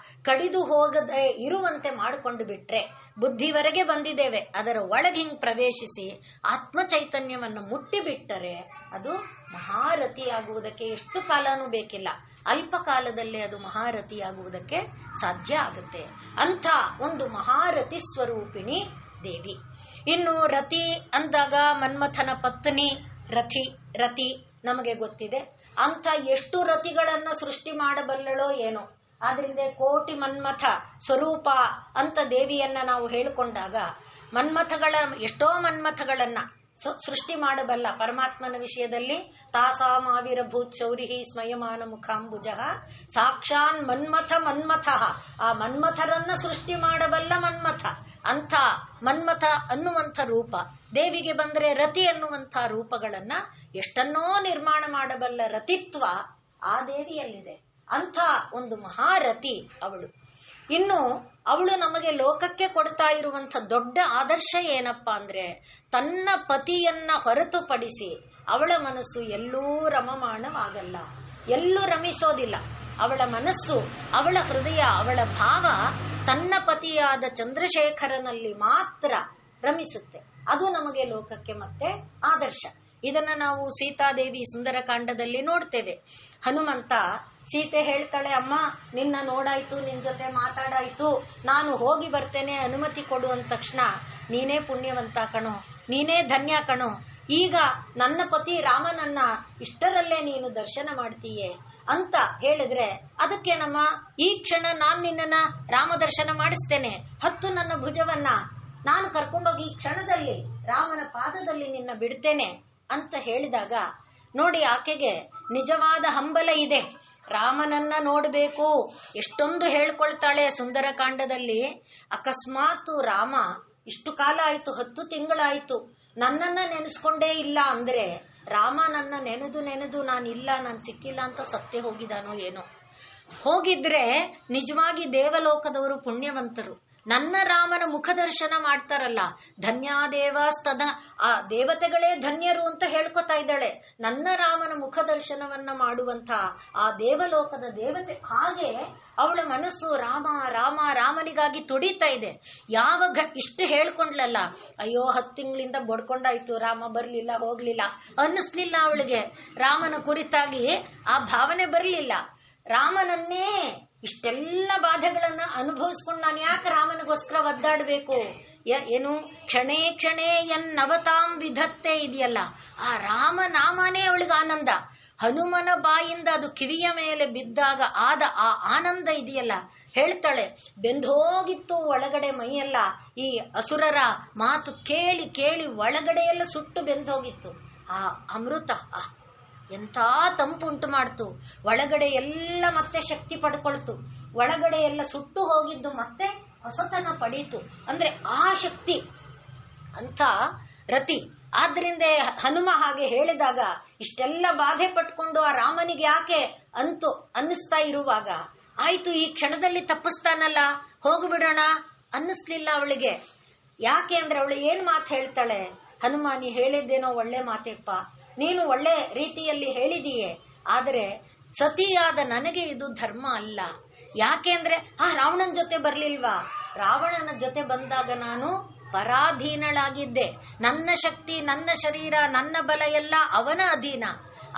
[SPEAKER 2] ಕಡಿದು ಹೋಗದೆ ಇರುವಂತೆ ಮಾಡಿಕೊಂಡು ಬಿಟ್ರೆ, ಬುದ್ಧಿವರೆಗೆ ಬಂದಿದ್ದೇವೆ, ಅದರ ಒಳಗೆ ಹಿಂಗ್ ಪ್ರವೇಶಿಸಿ ಆತ್ಮ ಚೈತನ್ಯವನ್ನು ಮುಟ್ಟಿಬಿಟ್ಟರೆ ಅದು ಮಹಾರಥಿಯಾಗುವುದಕ್ಕೆ ಎಷ್ಟು ಕಾಲನೂ ಬೇಕಿಲ್ಲ, ಅಲ್ಪ ಕಾಲದಲ್ಲೇ ಅದು ಮಹಾರಥಿಯಾಗುವುದಕ್ಕೆ ಸಾಧ್ಯ ಆಗುತ್ತೆ. ಅಂಥ ಒಂದು ಮಹಾರಥಿ ಸ್ವರೂಪಿಣಿ ದೇವಿ. ಇನ್ನು ರತಿ ಅಂದಾಗ ಮನ್ಮಥನ ಪತ್ನಿ ರತಿ ನಮಗೆ ಗೊತ್ತಿದೆ. ಅಂಥ ಎಷ್ಟು ರತಿಗಳನ್ನ ಸೃಷ್ಟಿ ಮಾಡಬಲ್ಲಳೋ ಏನೋ. ಆದ್ರಿಂದ ಕೋಟಿ ಮನ್ಮಥ ಸ್ವರೂಪ ಅಂತ ದೇವಿಯನ್ನ ನಾವು ಹೇಳಿಕೊಂಡಾಗ ಎಷ್ಟೋ ಮನ್ಮಥಗಳನ್ನ ಸೃಷ್ಟಿ ಮಾಡಬಲ್ಲ ಪರಮಾತ್ಮನ ವಿಷಯದಲ್ಲಿ ತಾಸಾಮಾವಿರಭೂತ್ ಶೌರಿಹಿ ಸ್ಮಯಮಾನ ಮುಖಾಂಬುಜ ಸಾಕ್ಷಾನ್ ಮನ್ಮಥ ಆ ಮನ್ಮಥರನ್ನ ಸೃಷ್ಟಿ ಮಾಡಬಲ್ಲ ಮನ್ಮಥ. ಅಂಥ ಮನ್ಮಥ ಅನ್ನುವಂಥ ರೂಪ ದೇವಿಗೆ ಬಂದರೆ ರತಿ ಅನ್ನುವಂಥ ರೂಪಗಳನ್ನ ಎಷ್ಟನ್ನೋ ನಿರ್ಮಾಣ ಮಾಡಬಲ್ಲ ರತಿತ್ವ ಆ ದೇವಿಯಲ್ಲಿದೆ. ಅಂಥ ಒಂದು ಮಹಾರತಿ ಅವಳು. ಇನ್ನು ಅವಳು ನಮಗೆ ಲೋಕಕ್ಕೆ ಕೊಡ್ತಾ ಇರುವಂಥ ದೊಡ್ಡ ಆದರ್ಶ ಏನಪ್ಪಾ ಅಂದ್ರೆ, ತನ್ನ ಪತಿಯನ್ನ ಹೊರತುಪಡಿಸಿ ಅವಳ ಮನಸ್ಸು ಎಲ್ಲೂ ರಮಮಾಣವಾಗಲ್ಲ, ಎಲ್ಲೂ ರಮಿಸೋದಿಲ್ಲ. ಅವಳ ಮನಸ್ಸು, ಅವಳ ಹೃದಯ, ಅವಳ ಭಾವ ತನ್ನ ಪತಿಯಾದ ಚಂದ್ರಶೇಖರನಲ್ಲಿ ಮಾತ್ರ ರಮಿಸುತ್ತೆ. ಅದು ನಮಗೆ ಲೋಕಕ್ಕೆ ಮತ್ತೆ ಆದರ್ಶ. ಇದನ್ನ ನಾವು ಸೀತಾದೇವಿ ಸುಂದರಕಾಂಡದಲ್ಲಿ ನೋಡ್ತೇವೆ. ಹನುಮಂತ ಸೀತೆ ಹೇಳ್ತಾಳೆ, ಅಮ್ಮ ನಿನ್ನ ನೋಡಾಯ್ತು, ನಿನ್ ಜೊತೆ ಮಾತಾಡಾಯ್ತು, ನಾನು ಹೋಗಿ ಬರ್ತೇನೆ, ಅನುಮತಿ ಕೊಡು ಅಂದ ತಕ್ಷಣ ನೀನೇ ಪುಣ್ಯವಂತ ಕಣೋ, ನೀನೇ ಧನ್ಯ ಕಣೋ, ಈಗ ನನ್ನ ಪತಿ ರಾಮನನ್ನ ಇಷ್ಟರಲ್ಲೇ ನೀನು ದರ್ಶನ ಮಾಡ್ತೀಯೇ ಅಂತ ಹೇಳಿದ್ರೆ, ಅದಕ್ಕೇನಮ್ಮ ಈ ಕ್ಷಣ ನಾನ್ ನಿನ್ನನ್ನ ರಾಮ ದರ್ಶನ ಮಾಡಿಸ್ತೇನೆ, ಹತ್ತು ನನ್ನ ಭುಜವನ್ನ, ನಾನು ಕರ್ಕೊಂಡೋಗಿ ಈ ಕ್ಷಣದಲ್ಲಿ ರಾಮನ ಪಾದದಲ್ಲಿ ನಿನ್ನ ಬಿಡ್ತೇನೆ ಅಂತ ಹೇಳಿದಾಗ ನೋಡಿ, ಆಕೆಗೆ ನಿಜವಾದ ಹಂಬಲ ಇದೆ. ರಾಮನನ್ನ ನೋಡಬೇಕು ಎಷ್ಟೊಂದು ಹೇಳ್ಕೊಳ್ತಾಳೆ ಸುಂದರಕಾಂಡದಲ್ಲಿ. ಅಕಸ್ಮಾತ್ ರಾಮ ಇಷ್ಟು ಕಾಲ ಆಯ್ತು, 10 ತಿಂಗಳಾಯ್ತು, ನನ್ನನ್ನ ನೆನೆಸ್ಕೊಂಡೇ ಇಲ್ಲ ಅಂದ್ರೆ, ರಾಮ ನನ್ನ ನೆನೆದು ನಾನಿಲ್ಲ, ನಾನು ಸಿಕ್ಕಿಲ್ಲ ಅಂತ ಸತ್ತೇ ಹೋಗಿದಾನೋ ಏನೋ. ಹೋಗಿದ್ರೆ ನಿಜವಾಗಿ ದೇವಲೋಕದವರು ಪುಣ್ಯವಂತರು. ನನ್ನ ರಾಮನ ಮುಖ ದರ್ಶನ ಮಾಡ್ತಾರಲ್ಲ, ಧನ್ಯಾದೇವಸ್ತದ, ಆ ದೇವತೆಗಳೇ ಧನ್ಯರು ಅಂತ ಹೇಳ್ಕೊತಾ ಇದ್ದಾಳೆ. ನನ್ನ ರಾಮನ ಮುಖ ದರ್ಶನವನ್ನ ಮಾಡುವಂತ ಆ ದೇವಲೋಕದ ದೇವತೆ. ಹಾಗೆ ಅವಳ ಮನಸ್ಸು ರಾಮನಿಗಾಗಿ ತುಡಿತಾ ಇದೆ. ಯಾವಾಗ ಇಷ್ಟು ಹೇಳ್ಕೊಂಡ್ಲಲ್ಲ, ಅಯ್ಯೋ 10 ತಿಂಗಳಿಂದ ಬಡ್ಕೊಂಡಾಯ್ತು, ರಾಮ ಬರ್ಲಿಲ್ಲ, ಹೋಗ್ಲಿಲ್ಲ ಅನ್ನಿಸ್ಲಿಲ್ಲ ಅವಳಿಗೆ. ರಾಮನ ಕುರಿತಾಗಿ ಆ ಭಾವನೆ ಬರಲಿಲ್ಲ. ರಾಮನನ್ನೇ ಇಷ್ಟೆಲ್ಲ ಬಾಧೆಗಳನ್ನ ಅನುಭವಿಸ್ಕೊಂಡು ನಾನು ಯಾಕೆ ರಾಮನಿಗೋಸ್ಕರ ಒದ್ದಾಡಬೇಕು, ಏನು ಕ್ಷಣೇ ಕ್ಷಣೇ ಎನ್ನವತಾಂ ವಿಧತ್ತೆ ಇದೆಯಲ್ಲ, ಆ ರಾಮನಾಮನೇ ಅವಳಿಗೆ ಆನಂದ. ಹನುಮನ ಬಾಯಿಂದ ಅದು ಕಿವಿಯ ಮೇಲೆ ಬಿದ್ದಾಗ ಆದ ಆ ಆನಂದ ಇದೆಯಲ್ಲ, ಹೇಳ್ತಾಳೆ, ಬೆಂದೋಗಿತ್ತು ಒಳಗಡೆ ಮೈಯೆಲ್ಲ. ಈ ಅಸುರರ ಮಾತು ಕೇಳಿ ಕೇಳಿ ಒಳಗಡೆ ಎಲ್ಲ ಸುಟ್ಟು ಬೆಂದೋಗಿತ್ತು. ಆ ಅಮೃತ ಎಂಥ ತಂಪು ಉಂಟು ಮಾಡ್ತು, ಒಳಗಡೆ ಎಲ್ಲ ಮತ್ತೆ ಶಕ್ತಿ ಪಡ್ಕೊಳ್ತು, ಒಳಗಡೆ ಎಲ್ಲ ಸುಟ್ಟು ಹೋಗಿದ್ದು ಮತ್ತೆ ಹೊಸತನ ಪಡೀತು. ಅಂದ್ರೆ ಆ ಶಕ್ತಿ ಅಂತ ರತಿ. ಆದ್ರಿಂದ ಹನುಮ ಹಾಗೆ ಹೇಳಿದಾಗ ಇಷ್ಟೆಲ್ಲ ಬಾಧೆ ಪಟ್ಕೊಂಡು ಆ ರಾಮನಿಗೆ ಯಾಕೆ ಅಂತೂ ಅನ್ನಿಸ್ತಾ ಇರುವಾಗ, ಆಯ್ತು ಈ ಕ್ಷಣದಲ್ಲಿ ತಪ್ಪಿಸ್ತಾನಲ್ಲ, ಹೋಗ್ಬಿಡೋಣ ಅನ್ನಿಸ್ಲಿಲ್ಲ ಅವಳಿಗೆ. ಯಾಕೆ ಅಂದ್ರೆ ಅವಳು ಏನ್ ಮಾತು ಹೇಳ್ತಾಳೆ, ಹನುಮ ನೀ ಹೇಳಿದ್ದೇನೋ ಒಳ್ಳೆ ಮಾತೆಪ್ಪ, ನೀನು ಒಳ್ಳೆ ರೀತಿಯಲ್ಲಿ ಹೇಳಿದೀಯೇ, ಆದರೆ ಸತಿಯಾದ ನನಗೆ ಇದು ಧರ್ಮ ಅಲ್ಲ. ಯಾಕೆ ಅಂದ್ರೆ ರಾವಣನ ಜೊತೆ ಬರ್ಲಿಲ್ವಾ, ರಾವಣನ ಜೊತೆ ಬಂದಾಗ ನಾನು ಪರಾಧೀನಳಾಗಿದ್ದೆ. ನನ್ನ ಶಕ್ತಿ, ನನ್ನ ಶರೀರ, ನನ್ನ ಬಲ ಎಲ್ಲ ಅವನ ಅಧೀನ.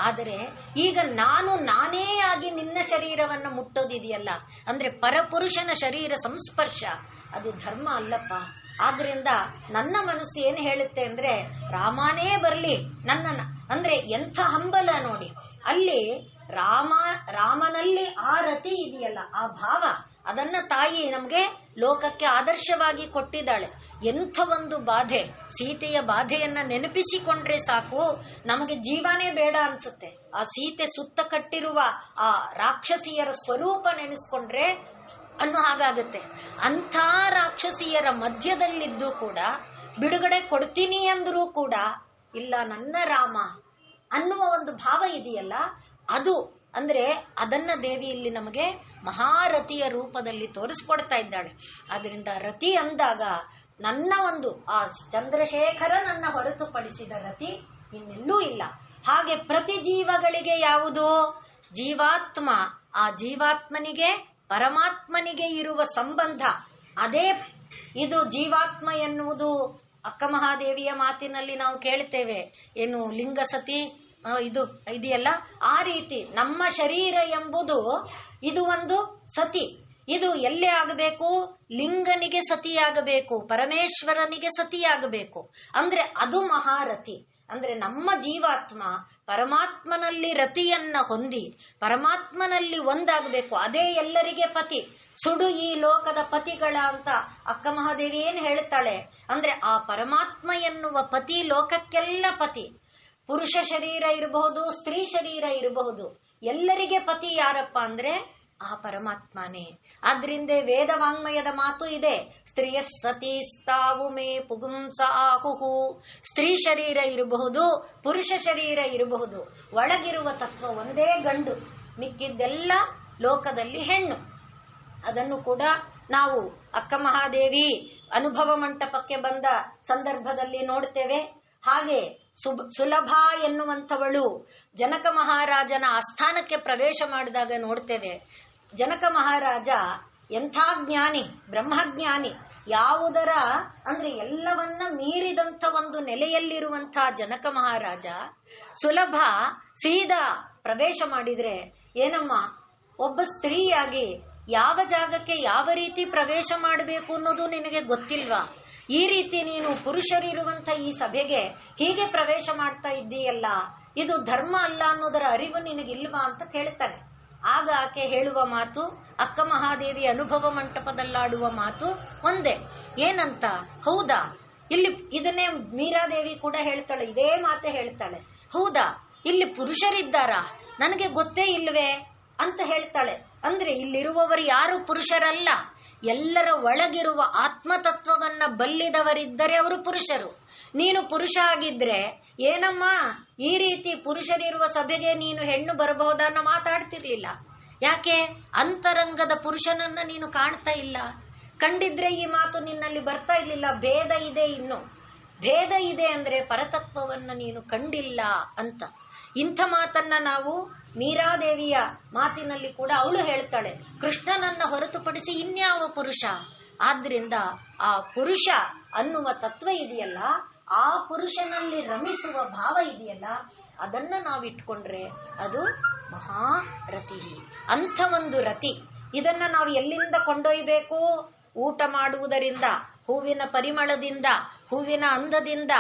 [SPEAKER 2] ಆದರೆ ಈಗ ನಾನೇ ಆಗಿ ನಿನ್ನ ಶರೀರವನ್ನು ಮುಟ್ಟೋದಿದೆಯಲ್ಲ, ಅಂದ್ರೆ ಪರಪುರುಷನ ಶರೀರ ಸಂಸ್ಪರ್ಶ, ಅದು ಧರ್ಮ ಅಲ್ಲಪ್ಪ. ಆದ್ರಿಂದ ನನ್ನ ಮನಸ್ಸು ಏನು ಹೇಳುತ್ತೆ ಅಂದ್ರೆ, ರಾಮನೇ ಬರ್ಲಿ ನನ್ನನ್ನ, ಅಂದ್ರೆ ಎಂಥ ಹಂಬಲ ನೋಡಿ. ಅಲ್ಲಿ ರಾಮನಲ್ಲಿ ಆ ರತಿ ಇದೆಯಲ್ಲ, ಆ ಭಾವ, ಅದನ್ನ ತಾಯಿ ನಮ್ಗೆ ಲೋಕಕ್ಕೆ ಆದರ್ಶವಾಗಿ ಕೊಟ್ಟಿದ್ದಾಳೆ. ಎಂಥ ಒಂದು ಬಾಧೆ, ಸೀತೆಯ ಬಾಧೆಯನ್ನ ನೆನಪಿಸಿಕೊಂಡ್ರೆ ಸಾಕು, ನಮಗೆ ಜೀವನೇ ಬೇಡ ಅನ್ಸುತ್ತೆ. ಆ ಸೀತೆ ಸುತ್ತ ಕಟ್ಟಿರುವ ಆ ರಾಕ್ಷಸಿಯರ ಸ್ವರೂಪ ನೆನೆಸ್ಕೊಂಡ್ರೆ ಅನ್ನೋ ಹಾಗಾಗುತ್ತೆ. ಅಂಥ ರಾಕ್ಷಸಿಯರ ಮಧ್ಯದಲ್ಲಿದ್ದು ಕೂಡ ಬಿಡುಗಡೆ ಕೊಡ್ತೀನಿ ಅಂದ್ರೂ ಕೂಡ ಇಲ್ಲ, ನನ್ನ ರಾಮ ಅನ್ನುವ ಒಂದು ಭಾವ ಇದೆಯಲ್ಲ, ಅದು ಅಂದ್ರೆ ಅದನ್ನ ದೇವಿ ಇಲ್ಲಿ ನಮಗೆ ಮಹಾರಥಿಯ ರೂಪದಲ್ಲಿ ತೋರಿಸ್ಕೊಡ್ತಾ ಇದ್ದಾಳೆ. ಆದ್ರಿಂದ ರತಿ ಅಂದಾಗ ನನ್ನ ಒಂದು ಆ ಚಂದ್ರಶೇಖರ ನನ್ನ ಹೊರತುಪಡಿಸಿದ ರತಿ ಇನ್ನೆಲ್ಲೂ ಇಲ್ಲ. ಹಾಗೆ ಪ್ರತಿ ಜೀವಗಳಿಗೆ ಯಾವುದು ಜೀವಾತ್ಮ, ಆ ಜೀವಾತ್ಮನಿಗೆ ಪರಮಾತ್ಮನಿಗೆ ಇರುವ ಸಂಬಂಧ ಅದೇ ಇದು. ಜೀವಾತ್ಮ ಎನ್ನುವುದು ಅಕ್ಕ ಮಹಾದೇವಿಯ ಮಾತಿನಲ್ಲಿ ನಾವು ಕೇಳ್ತೇವೆ, ಏನು ಲಿಂಗ ಸತಿ ಇದು ಇದೆಯಲ್ಲ, ಆ ರೀತಿ ನಮ್ಮ ಶರೀರ ಎಂಬುದು ಇದು ಒಂದು ಸತಿ. ಇದು ಎಲ್ಲೇ ಆಗಬೇಕು, ಲಿಂಗನಿಗೆ ಸತಿಯಾಗಬೇಕು, ಪರಮೇಶ್ವರನಿಗೆ ಸತಿಯಾಗಬೇಕು. ಅಂದ್ರೆ ಅದು ಮಹಾರತಿ. ಅಂದ್ರೆ ನಮ್ಮ ಜೀವಾತ್ಮ ಪರಮಾತ್ಮನಲ್ಲಿ ರತಿಯನ್ನ ಹೊಂದಿ ಪರಮಾತ್ಮನಲ್ಲಿ ಒಂದಾಗಬೇಕು. ಅದೇ ಎಲ್ಲರಿಗೆ ಪತಿ. ಸುಡು ಈ ಲೋಕದ ಪತಿಗಳ ಅಂತ ಅಕ್ಕ ಮಹಾದೇವಿ ಏನ್ ಹೇಳ್ತಾಳೆ ಅಂದ್ರೆ, ಆ ಪರಮಾತ್ಮ ಎನ್ನುವ ಪತಿ ಲೋಕಕ್ಕೆಲ್ಲ ಪತಿ. ಪುರುಷ ಶರೀರ ಇರಬಹುದು, ಸ್ತ್ರೀ ಶರೀರ ಇರಬಹುದು, ಎಲ್ಲರಿಗೆ ಪತಿ ಯಾರಪ್ಪ ಅಂದ್ರೆ ಆ ಪರಮಾತ್ಮನೇ. ಆದ್ರಿಂದ ವೇದವಾಂಗ್ಮಯದ ಮಾತು ಇದೆ, ಸ್ತ್ರೀಯ ಸತಿ ಸ್ತಾವು ಮೇ ಪುಗುಂಸ ಆಹುಹು. ಸ್ತ್ರೀ ಶರೀರ ಇರಬಹುದು, ಪುರುಷ ಶರೀರ ಇರಬಹುದು, ಒಳಗಿರುವ ತತ್ವ ಒಂದೇ ಗಂಡು, ಮಿಕ್ಕಿದ್ದೆಲ್ಲ ಲೋಕದಲ್ಲಿ ಹೆಣ್ಣು. ಅದನ್ನು ಕೂಡ ನಾವು ಅಕ್ಕ ಮಹಾದೇವಿ ಅನುಭವ ಮಂಟಪಕ್ಕೆ ಬಂದ ಸಂದರ್ಭದಲ್ಲಿ ನೋಡ್ತೇವೆ. ಹಾಗೆ ಸುಲಭ ಎನ್ನುವಂಥವಳು ಜನಕ ಮಹಾರಾಜನ ಆಸ್ಥಾನಕ್ಕೆ ಪ್ರವೇಶ ಮಾಡಿದಾಗ ನೋಡ್ತೇವೆ. ಜನಕ ಮಹಾರಾಜ ಎಂಥ ಜ್ಞಾನಿ, ಬ್ರಹ್ಮಜ್ಞಾನಿ. ಯಾವುದರ ಅಂದ್ರೆ ಎಲ್ಲವನ್ನ ಮೀರಿದಂಥ ಒಂದು ನೆಲೆಯಲ್ಲಿರುವಂತಹ ಜನಕ ಮಹಾರಾಜ ಸುಲಭ ಸೀದಾ ಪ್ರವೇಶ ಮಾಡಿದ್ರೆ, ಏನಮ್ಮ ಒಬ್ಬ ಸ್ತ್ರೀಯಾಗಿ ಯಾವ ಜಾಗಕ್ಕೆ ಯಾವ ರೀತಿ ಪ್ರವೇಶ ಮಾಡಬೇಕು ಅನ್ನೋದು ನಿನಗೆ ಗೊತ್ತಿಲ್ವಾ? ಈ ರೀತಿ ನೀನು ಪುರುಷರಿರುವಂತ ಈ ಸಭೆಗೆ ಹೀಗೆ ಪ್ರವೇಶ ಮಾಡ್ತಾ ಇದ್ದೀಯಲ್ಲ, ಇದು ಧರ್ಮ ಅಲ್ಲ ಅನ್ನೋದರ ಅರಿವು ನಿನಗಿಲ್ವಾ ಅಂತ ಕೇಳ್ತಾನೆ. ಆಗ ಆಕೆ ಹೇಳುವ ಮಾತು, ಅಕ್ಕ ಮಹಾದೇವಿ ಅನುಭವ ಮಂಟಪದಲ್ಲಾಡುವ ಮಾತು ಒಂದೇ. ಏನಂತ, ಹೌದಾ, ಇಲ್ಲಿ ಇದನ್ನೇ ಮೀರಾದೇವಿ ಕೂಡ ಹೇಳ್ತಾಳೆ, ಇದೇ ಮಾತೆ ಹೇಳ್ತಾಳೆ. ಹೌದಾ, ಇಲ್ಲಿ ಪುರುಷರಿದ್ದಾರಾ, ನನಗೆ ಗೊತ್ತೇ ಇಲ್ವೇ ಅಂತ ಹೇಳ್ತಾಳೆ. ಅಂದ್ರೆ ಇಲ್ಲಿರುವವರು ಯಾರು ಪುರುಷರಲ್ಲ, ಎಲ್ಲರ ಒಳಗಿರುವ ಆತ್ಮತತ್ವವನ್ನ ಬಲ್ಲಿದವರಿದ್ದರೆ ಅವರು ಪುರುಷರು. ನೀನು ಪುರುಷ ಆಗಿದ್ರೆ ಏನಮ್ಮ ಈ ರೀತಿ ಪುರುಷರಿರುವ ಸಭೆಗೆ ನೀನು ಹೆಣ್ಣು ಬರಬಹುದನ್ನ ಮಾತಾಡ್ತಿರ್ಲಿಲ್ಲ. ಯಾಕೆ? ಅಂತರಂಗದ ಪುರುಷನನ್ನ ನೀನು ಕಾಣ್ತಾ ಇಲ್ಲ. ಕಂಡಿದ್ರೆ ಈ ಮಾತು ನಿನ್ನಲ್ಲಿ ಬರ್ತಾ ಇರ್ಲಿಲ್ಲ. ಭೇದ ಇದೆ, ಇನ್ನು ಭೇದ ಇದೆ ಅಂದ್ರೆ ಪರತತ್ವವನ್ನ ನೀನು ಕಂಡಿಲ್ಲ ಅಂತ. ಇಂಥ ಮಾತನ್ನ ನಾವು ಮೀರಾದೇವಿಯ ಮಾತಿನಲ್ಲಿ ಕೂಡ ಅವಳು ಹೇಳ್ತಾಳೆ, ಕೃಷ್ಣನನ್ನ ಹೊರತುಪಡಿಸಿ ಇನ್ಯಾವ ಪುರುಷ. ಆದ್ರಿಂದ ಆ ಪುರುಷ ಅನ್ನುವ ತತ್ವ ಇದೆಯಲ್ಲ, ಆ ಪುರುಷನಲ್ಲಿ ರಮಿಸುವ ಭಾವ ಇದೆಯಲ್ಲ, ಅದನ್ನ ನಾವಿಟ್ಕೊಂಡ್ರೆ ಅದು ಮಹಾರತಿ. ಅಂಥ ಒಂದು ರತಿ. ಇದನ್ನ ನಾವು ಎಲ್ಲಿಂದ ಕೊಂಡೊಯ್ಬೇಕು? ಊಟ ಮಾಡುವುದರಿಂದ, ಹೂವಿನ ಪರಿಮಳದಿಂದ, ಹೂವಿನ ಅಂದದಿಂದ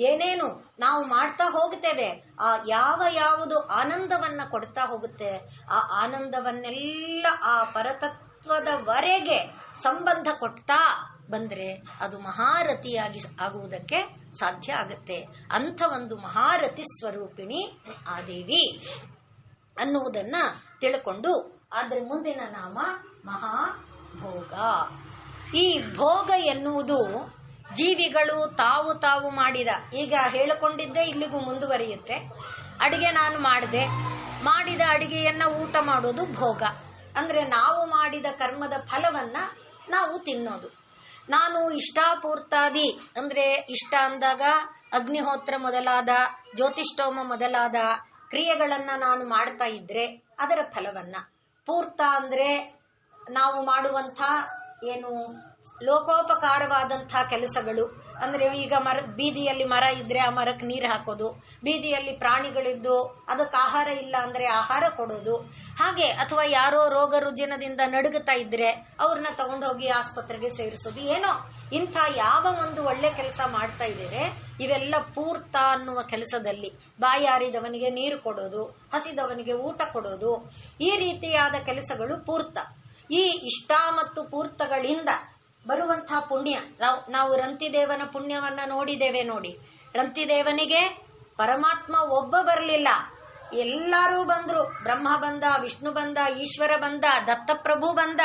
[SPEAKER 2] ಏನೇನು ನಾವು ಮಾಡ್ತಾ ಹೋಗ್ತೇವೆ, ಆ ಯಾವುದು ಆನಂದವನ್ನ ಕೊಡ್ತಾ ಹೋಗುತ್ತೆ, ಆ ಆನಂದವನ್ನೆಲ್ಲ ಆ ಪರತತ್ವದವರೆಗೆ ಸಂಬಂಧ ಕೊಡ್ತಾ ಬಂದ್ರೆ ಅದು ಮಹಾರಥಿಯಾಗಿ ಆಗುವುದಕ್ಕೆ ಸಾಧ್ಯ ಆಗುತ್ತೆ. ಅಂಥ ಒಂದು ಮಹಾರಥಿ ಸ್ವರೂಪಿಣಿ ಆ ದೇವಿ ಅನ್ನುವುದನ್ನ ತಿಳ್ಕೊಂಡು, ಆದ್ರೆ ಮುಂದಿನ ನಾಮ ಮಹಾಭೋಗ. ಈ ಭೋಗ ಎನ್ನುವುದು ಜೀವಿಗಳು ತಾವು ಮಾಡಿದ, ಈಗ ಹೇಳಿಕೊಂಡಿದ್ದೆ ಇಲ್ಲಿಗೂ ಮುಂದುವರಿಯುತ್ತೆ. ಅಡಿಗೆ ನಾನು ಮಾಡಿದ ಅಡಿಗೆಯನ್ನ ಊಟ ಮಾಡೋದು ಭೋಗ. ಅಂದ್ರೆ ನಾವು ಮಾಡಿದ ಕರ್ಮದ ಫಲವನ್ನ ನಾವು ತಿನ್ನೋದು. ನಾನು ಇಷ್ಟಾಪೂರ್ತಾದಿ ಅಂದ್ರೆ ಇಷ್ಟ ಅಂದಾಗ ಅಗ್ನಿಹೋತ್ರ ಮೊದಲಾದ ಜ್ಯೋತಿಷ್ಠೋಮ ಮೊದಲಾದ ಕ್ರಿಯೆಗಳನ್ನ ನಾನು ಮಾಡ್ತಾ ಇದ್ರೆ ಅದರ ಫಲವನ್ನ, ಪೂರ್ತ ಅಂದ್ರೆ ನಾವು ಮಾಡುವಂಥ ಏನು ಲೋಕೋಪಕಾರವಾದಂತಹ ಕೆಲಸಗಳು. ಅಂದ್ರೆ ಈಗ ಬೀದಿಯಲ್ಲಿ ಮರ ಇದ್ರೆ ಆ ಮರಕ್ಕೆ ನೀರು ಹಾಕೋದು, ಬೀದಿಯಲ್ಲಿ ಪ್ರಾಣಿಗಳಿದ್ದು ಅದಕ್ಕೆ ಆಹಾರ ಇಲ್ಲ ಅಂದ್ರೆ ಆಹಾರ ಕೊಡೋದು, ಹಾಗೆ ಅಥವಾ ಯಾರೋ ರೋಗ ರುಜಿನದಿಂದ ನಡುಗುತ್ತಾ ಇದ್ರೆ ಅವ್ರನ್ನ ತಗೊಂಡೋಗಿ ಆಸ್ಪತ್ರೆಗೆ ಸೇರಿಸೋದು, ಏನೋ ಇಂಥ ಯಾವ ಒಂದು ಒಳ್ಳೆ ಕೆಲಸ ಮಾಡ್ತಾ ಇದ್ದೇವೆ ಇವೆಲ್ಲ ಪೂರ್ತ ಅನ್ನುವ ಕೆಲಸದಲ್ಲಿ. ಬಾಯಾರಿದವನಿಗೆ ನೀರು ಕೊಡೋದು, ಹಸಿದವನಿಗೆ ಊಟ ಕೊಡೋದು, ಈ ರೀತಿಯಾದ ಕೆಲಸಗಳು ಪೂರ್ತ. ಈ ಇಷ್ಟ ಮತ್ತು ಪೂರ್ತಗಳಿಂದ ಬರುವಂತಹ ಪುಣ್ಯ, ನಾವು ರಂತಿದೇವನ ಪುಣ್ಯವನ್ನ ನೋಡಿದ್ದೇವೆ. ನೋಡಿ, ರಂತಿದೇವನಿಗೆ ಪರಮಾತ್ಮ ಒಬ್ಬ ಬರಲಿಲ್ಲ, ಎಲ್ಲರೂ ಬಂದ್ರು. ಬ್ರಹ್ಮ ಬಂದ, ವಿಷ್ಣು ಬಂದ, ಈಶ್ವರ ಬಂದ, ದತ್ತಪ್ರಭು ಬಂದ,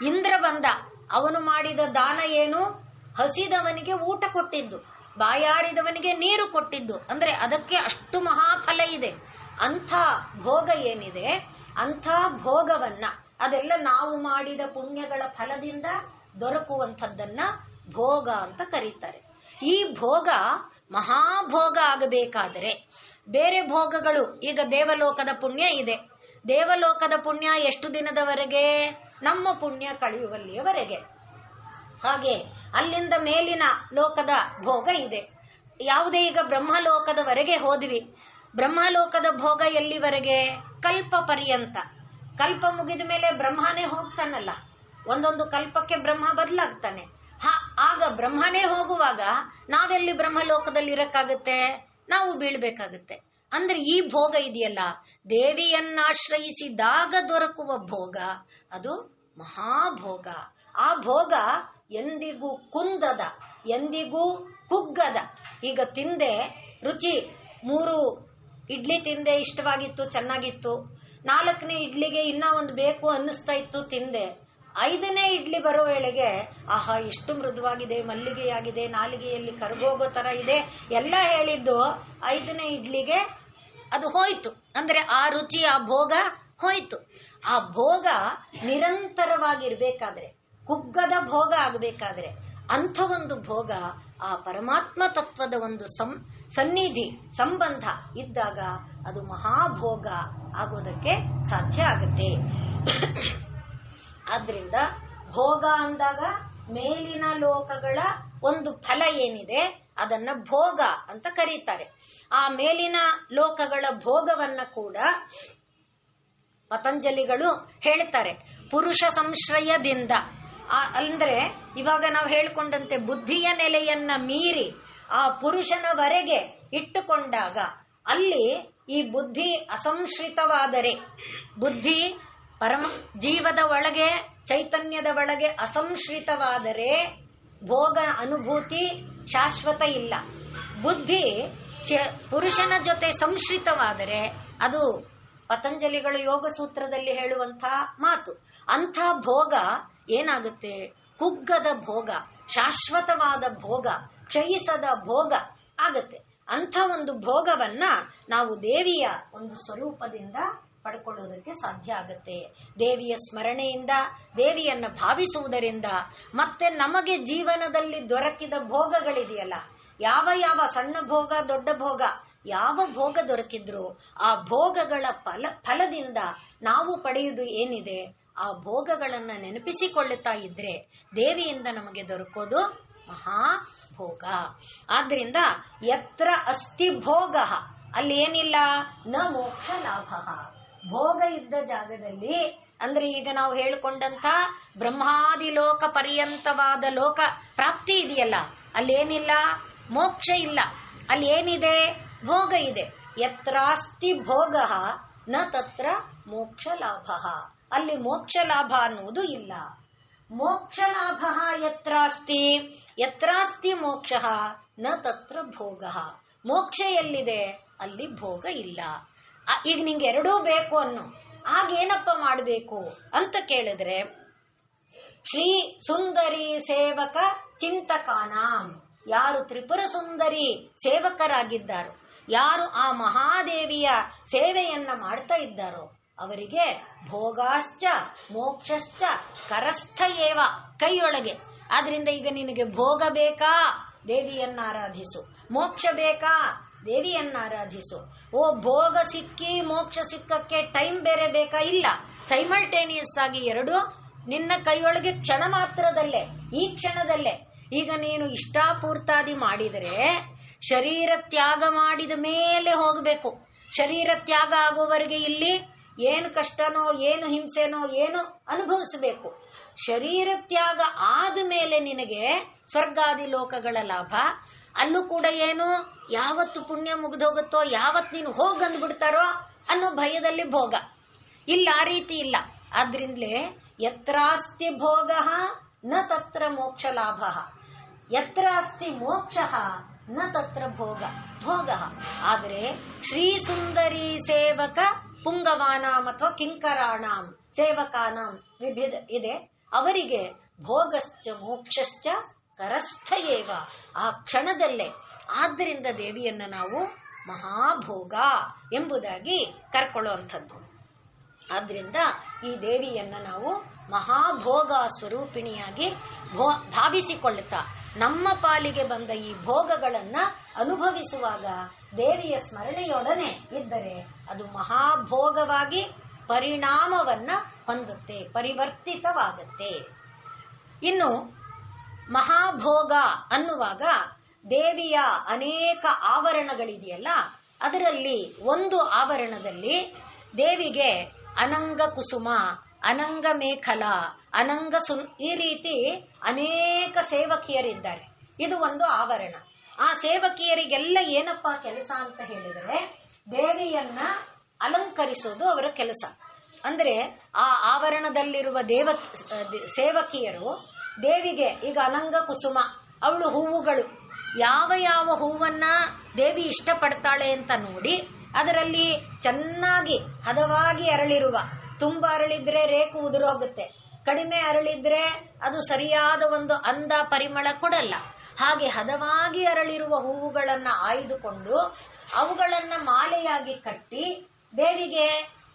[SPEAKER 2] ಇಂದ್ರ ಬಂದ. ಅವನು ಮಾಡಿದ ದಾನ ಏನು? ಹಸಿದವನಿಗೆ ಊಟ ಕೊಟ್ಟಿದ್ದು, ಬಾಯಾರಿದವನಿಗೆ ನೀರು ಕೊಟ್ಟಿದ್ದು. ಅಂದ್ರೆ ಅದಕ್ಕೆ ಅಷ್ಟು ಮಹಾಫಲ ಇದೆ. ಅಂಥ ಭೋಗ ಏನಿದೆ, ಅಂಥ ಭೋಗವನ್ನ, ಅದೆಲ್ಲ ನಾವು ಮಾಡಿದ ಪುಣ್ಯಗಳ ಫಲದಿಂದ ದೊರಕುವಂಥದ್ದನ್ನ ಭೋಗ ಅಂತ ಕರೀತಾರೆ. ಈ ಭೋಗ ಮಹಾಭೋಗ ಆಗಬೇಕಾದರೆ ಬೇರೆ ಭೋಗಗಳು, ಈಗ ದೇವಲೋಕದ ಪುಣ್ಯ ಇದೆ. ದೇವಲೋಕದ ಪುಣ್ಯ ಎಷ್ಟು ದಿನದವರೆಗೆ? ನಮ್ಮ ಪುಣ್ಯ ಕಳೆಯುವಲ್ಲಿಯವರೆಗೆ. ಹಾಗೆ ಅಲ್ಲಿಂದ ಮೇಲಿನ ಲೋಕದ ಭೋಗ ಇದೆ. ಯಾವುದೇ ಈಗ ಬ್ರಹ್ಮಲೋಕದವರೆಗೆ ಹೋದ್ವಿ. ಬ್ರಹ್ಮಲೋಕದ ಭೋಗ ಎಲ್ಲಿವರೆಗೆ? ಕಲ್ಪ ಪರ್ಯಂತ. ಕಲ್ಪ ಮುಗಿದ ಮೇಲೆ ಬ್ರಹ್ಮನೇ ಹೋಗ್ತಾನಲ್ಲ, ಒಂದೊಂದು ಕಲ್ಪಕ್ಕೆ ಬ್ರಹ್ಮ ಬದಲಾಗ್ತಾನೆ. ಆಗ ಬ್ರಹ್ಮನೇ ಹೋಗುವಾಗ ನಾವೆಲ್ಲಿ ಬ್ರಹ್ಮಲೋಕದಲ್ಲಿ ಇರಕ್ಕಾಗತ್ತೆ? ನಾವು ಬೀಳ್ಬೇಕಾಗತ್ತೆ. ಅಂದ್ರೆ ಈ ಭೋಗ ಇದೆಯಲ್ಲ, ದೇವಿಯನ್ನಾಶ್ರಯಿಸಿದಾಗ ದೊರಕುವ ಭೋಗ, ಅದು ಮಹಾಭೋಗ. ಆ ಭೋಗ ಎಂದಿಗೂ ಕುಂದದ, ಎಂದಿಗೂ ಕುಗ್ಗದ. ಈಗ ತಿಂದೆ, ರುಚಿ, 3 ಇಡ್ಲಿ ತಿಂದೆ, ಇಷ್ಟವಾಗಿತ್ತು, ಚೆನ್ನಾಗಿತ್ತು. 4ನೇ ಇಡ್ಲಿಗೆ ಇನ್ನ ಒಂದು ಬೇಕು ಅನ್ನಿಸ್ತಾ ಇತ್ತು, ತಿಂದೆ. 5ನೇ ಇಡ್ಲಿ ಬರೋ ವೇಳೆಗೆ ಆಹಾ ಎಷ್ಟು ಮೃದುವಾಗಿದೆ, ಮಲ್ಲಿಗೆಯಾಗಿದೆ, ನಾಲಿಗೆಯಲ್ಲಿ ಕರಗೋಗೋ ತರ ಇದೆ ಎಲ್ಲ ಹೇಳಿದ್ದು 5ನೇ ಇಡ್ಲಿಗೆ ಅದು ಹೋಯ್ತು. ಅಂದ್ರೆ ಆ ರುಚಿ, ಆ ಭೋಗ ಹೋಯ್ತು. ಆ ಭೋಗ ನಿರಂತರವಾಗಿರ್ಬೇಕಾದ್ರೆ, ಕುಗ್ಗದ ಭೋಗ ಆಗಬೇಕಾದ್ರೆ, ಅಂಥ ಒಂದು ಭೋಗ ಆ ಪರಮಾತ್ಮ ತತ್ವದ ಒಂದು ಸನ್ನಿಧಿ, ಸಂಬಂಧ ಇದ್ದಾಗ ಅದು ಮಹಾಭೋಗ ಆಗೋದಕ್ಕೆ ಸಾಧ್ಯ ಆಗುತ್ತೆ. ಆದ್ರಿಂದ ಭೋಗ ಅಂದಾಗ ಮೇಲಿನ ಲೋಕಗಳ ಒಂದು ಫಲ ಏನಿದೆ ಅದನ್ನ ಭೋಗ ಅಂತ ಕರೀತಾರೆ. ಆ ಮೇಲಿನ ಲೋಕಗಳ ಭೋಗವನ್ನ ಕೂಡ ಪತಂಜಲಿಗಳು ಹೇಳ್ತಾರೆ ಪುರುಷ ಸಂಶ್ರಯದಿಂದ. ಅಂದ್ರೆ ಇವಾಗ ನಾವು ಹೇಳ್ಕೊಂಡಂತೆ ಬುದ್ಧಿಯ ನೆಲೆಯನ್ನ ಮೀರಿ ಆ ಪುರುಷನವರೆಗೆ ಇಟ್ಟುಕೊಂಡಾಗ, ಅಲ್ಲಿ ಈ ಬುದ್ಧಿ ಅಸಂಶ್ರಿತವಾದರೆ, ಬುದ್ಧಿ ಪರಮ ಜೀವದ ಒಳಗೆ, ಚೈತನ್ಯದ ಒಳಗೆ ಅಸಂಶ್ರಿತವಾದರೆ ಭೋಗ ಅನುಭೂತಿ ಶಾಶ್ವತ ಇಲ್ಲ. ಬುದ್ಧಿ ಪುರುಷನ ಜೊತೆ ಸಂಶ್ರಿತವಾದರೆ ಅದು ಪತಂಜಲಿಗಳು ಯೋಗ ಸೂತ್ರದಲ್ಲಿ ಹೇಳುವಂತಹ ಮಾತು. ಅಂಥ ಭೋಗ ಏನಾಗುತ್ತೆ? ಕುಗ್ಗದ ಭೋಗ, ಶಾಶ್ವತವಾದ ಭೋಗ, ಕ್ಷಯಿಸದ ಭೋಗ ಆಗತ್ತೆ. ಅಂಥ ಒಂದು ಭೋಗವನ್ನ ನಾವು ದೇವಿಯ ಒಂದು ಸ್ವರೂಪದಿಂದ ಪಡ್ಕೊಳ್ಳೋದಕ್ಕೆ ಸಾಧ್ಯ ಆಗತ್ತೆ. ದೇವಿಯ ಸ್ಮರಣೆಯಿಂದ, ದೇವಿಯನ್ನ ಭಾವಿಸುವುದರಿಂದ, ಮತ್ತೆ ನಮಗೆ ಜೀವನದಲ್ಲಿ ದೊರಕಿದ ಭೋಗಗಳಿದೆಯಲ್ಲ, ಯಾವ ಯಾವ ಸಣ್ಣ ಭೋಗ, ದೊಡ್ಡ ಭೋಗ, ಯಾವ ಭೋಗ ದೊರಕಿದ್ರು ಆ ಭೋಗಗಳ ಫಲದಿಂದ ನಾವು ಪಡೆಯುವುದು ಏನಿದೆ, ಆ ಭೋಗಗಳನ್ನ ನೆನಪಿಸಿಕೊಳ್ಳುತ್ತಾ ಇದ್ರೆ ದೇವಿಯಿಂದ ನಮಗೆ ದೊರಕೋದು ಮಹಾಭೋಗ. ಆದ್ರಿಂದ ಯತ್ರ ಅಸ್ತಿ ಭೋಗ, ಅಲ್ಲಿ ಏನಿಲ್ಲ, ನ ಮೋಕ್ಷ ಲಾಭ. ಭೋಗ ಇದ್ದ ಜಾಗದಲ್ಲಿ, ಅಂದ್ರೆ ಈಗ ನಾವು ಹೇಳಿಕೊಂಡಂತ ಬ್ರಹ್ಮಾದಿ ಲೋಕ ಪರ್ಯಂತವಾದ ಲೋಕ ಪ್ರಾಪ್ತಿ ಇದೆಯಲ್ಲ, ಅಲ್ಲೇನಿಲ್ಲ, ಮೋಕ್ಷ ಇಲ್ಲ. ಅಲ್ಲಿ ಏನಿದೆ? ಭೋಗ ಇದೆ. ಯತ್ರಾಸ್ತಿ ಭೋಗ ನ ತತ್ರ ಮೋಕ್ಷ ಲಾಭ. ಅಲ್ಲಿ ಮೋಕ್ಷ ಲಾಭ ಅನ್ನುವುದು ಇಲ್ಲ. ಮೋಕ್ಷ ಲಾಭ ಯತ್ರಾಸ್ತಿ, ಯತ್ರಾಸ್ತಿ ಮೋಕ್ಷ ನ ತತ್ರ ಭೋಗ. ಮೋಕ್ಷ ಎಲ್ಲಿದೆ ಅಲ್ಲಿ ಭೋಗ ಇಲ್ಲ. ಈಗ ನಿಂಗೆ ಎರಡೂ ಬೇಕು ಅನ್ನು, ಆಗೇನಪ್ಪ ಮಾಡಬೇಕು ಅಂತ ಕೇಳಿದ್ರೆ, ಶ್ರೀ ಸುಂದರಿ ಸೇವಕ ಚಿಂತಕಾನಾಂ, ಯಾರು ತ್ರಿಪುರ ಸುಂದರಿ ಸೇವಕರಾಗಿದ್ದಾರೋ, ಯಾರು ಆ ಮಹಾದೇವಿಯ ಸೇವೆಯನ್ನ ಮಾಡ್ತಾ ಇದ್ದಾರೋ ಅವರಿಗೆ ಭೋಗಾಶ್ಚ ಮೋಕ್ಷಶ್ಚ ಕರಸ್ಥ ಏವ, ಕೈಯೊಳಗೆ. ಆದ್ರಿಂದ ಈಗ ನಿನಗೆ ಭೋಗ ಬೇಕಾ, ದೇವಿಯನ್ನ ಆರಾಧಿಸು. ಮೋಕ್ಷ ಬೇಕಾ, ದೇವಿಯನ್ನ ಆರಾಧಿಸು. ಓ, ಭೋಗ ಸಿಕ್ಕಿ ಮೋಕ್ಷ ಸಿಕ್ಕಕ್ಕೆ ಟೈಮ್ ಬೇರೆ ಬೇಕಾ? ಇಲ್ಲ, ಸೈಮಲ್ಟೇನಿಯಸ್ ಆಗಿ ಎರಡು ನಿನ್ನ ಕೈಯೊಳಗೆ ಕ್ಷಣ ಮಾತ್ರದಲ್ಲೇ, ಈ ಕ್ಷಣದಲ್ಲೇ. ಈಗ ನೀನು ಇಷ್ಟಾಪೂರ್ತಾದಿ ಮಾಡಿದರೆ ಶರೀರ ತ್ಯಾಗ ಮಾಡಿದ ಮೇಲೆ ಹೋಗಬೇಕು. ಶರೀರ ತ್ಯಾಗ ಆಗುವವರೆಗೆ ಇಲ್ಲಿ ಏನು ಕಷ್ಟನೋ, ಏನು ಹಿಂಸೆನೋ, ಏನು ಅನುಭವಿಸಬೇಕು. ಶರೀರ ತ್ಯಾಗ ಆದ ಮೇಲೆ ನಿನಗೆ ಸ್ವರ್ಗಾದಿ ಲೋಕಗಳ ಲಾಭ. ಅಲ್ಲೂ ಕೂಡ ಏನು, ಯಾವತ್ತು ಪುಣ್ಯ ಮುಗಿದೋಗುತ್ತೋ, ಯಾವತ್ತು ನೀನು ಹೋಗಂದ್ಬಿಡ್ತಾರೋ ಅನ್ನೋ ಭಯದಲ್ಲಿ ಭೋಗ. ಇಲ್ಲ, ಆ ರೀತಿ ಇಲ್ಲ. ಆದ್ರಿಂದಲೇ ಯತ್ರಾಸ್ತಿ ಭೋಗ ನ ತತ್ರ ಮೋಕ್ಷ ಲಾಭ, ಯತ್ರಾಸ್ತಿ ಮೋಕ್ಷ ನ ತತ್ರ ಭೋಗ. ಆದರೆ ಶ್ರೀ ಸುಂದರಿ ಸೇವಕ ಪುಂಗವಾನಾಂ ಅಥವಾ ಕಿಂಕರಾಣಾಂ ಸೇವಕಾನಾಂ ವಿಭಿಧ ಇದೆ. ಅವರಿಗೆ ಭೋಗಶ್ಚ ಮೋಕ್ಷಶ್ಚ ಕರಸ್ಥ ಏವ, ಆ ಕ್ಷಣದಲ್ಲೇ. ಆದ್ದರಿಂದ ದೇವಿಯನ್ನ ನಾವು ಮಹಾಭೋಗ ಎಂಬುದಾಗಿ ಕರ್ಕೊಳ್ಳುವಂಥದ್ದು. ಆದ್ರಿಂದ ಈ ದೇವಿಯನ್ನ ನಾವು ಮಹಾಭೋಗ ಸ್ವರೂಪಿಣಿಯಾಗಿ ಭಾವಿಸಿಕೊಳ್ಳುತ್ತಾ ನಮ್ಮ ಪಾಲಿಗೆ ಬಂದ ಈ ಭೋಗಗಳನ್ನ ಅನುಭವಿಸುವಾಗ ದೇವಿಯ ಸ್ಮರಣೆಯೊಡನೆ ಇದ್ದರೆ ಅದು ಮಹಾಭೋಗವಾಗಿ ಪರಿಣಾಮವನ್ನ ಹೊಂದುತ್ತೆ, ಪರಿವರ್ತಿತವಾಗುತ್ತೆ. ಇನ್ನು ಮಹಾಭೋಗ ಅನ್ನುವಾಗ ದೇವಿಯ ಅನೇಕ ಆವರಣಗಳಿದೆಯಲ್ಲ, ಅದರಲ್ಲಿ ಒಂದು ಆವರಣದಲ್ಲಿ ದೇವಿಗೆ ಅನಂಗ ಕುಸುಮ, ಅನಂಗ ಮೇಖಲ, ಅನಂಗ ಈ ರೀತಿ ಅನೇಕ ಸೇವಕಿಯರಿದ್ದಾರೆ. ಇದು ಒಂದು ಆವರಣ. ಆ ಸೇವಕಿಯರಿಗೆಲ್ಲ ಏನಪ್ಪಾ ಕೆಲಸ ಅಂತ ಹೇಳಿದರೆ ದೇವಿಯನ್ನ ಅಲಂಕರಿಸೋದು ಅವರ ಕೆಲಸ. ಅಂದ್ರೆ ಆ ಆವರಣದಲ್ಲಿರುವ ಸೇವಕಿಯರು ದೇವಿಗೆ, ಈಗ ಅನಂಗ ಕುಸುಮ ಅವಳು ಹೂವುಗಳು, ಯಾವ ಯಾವ ಹೂವನ್ನ ದೇವಿ ಇಷ್ಟಪಡ್ತಾಳೆ ಅಂತ ನೋಡಿ ಅದರಲ್ಲಿ ಚೆನ್ನಾಗಿ ಹದವಾಗಿ ಅರಳಿರುವ, ತುಂಬಾ ಅರಳಿದ್ರೆ ರೇಕು ಉದುರೋಗುತ್ತೆ, ಕಡಿಮೆ ಅರಳಿದ್ರೆ ಅದು ಸರಿಯಾದ ಒಂದು ಅಂದ ಪರಿಮಳ ಕೊಡಲ್ಲ. ಹಾಗೆ ಹದವಾಗಿ ಅರಳಿರುವ ಹೂವುಗಳನ್ನ ಆಯ್ದುಕೊಂಡು ಅವುಗಳನ್ನ ಮಾಲೆಯಾಗಿ ಕಟ್ಟಿ ದೇವಿಗೆ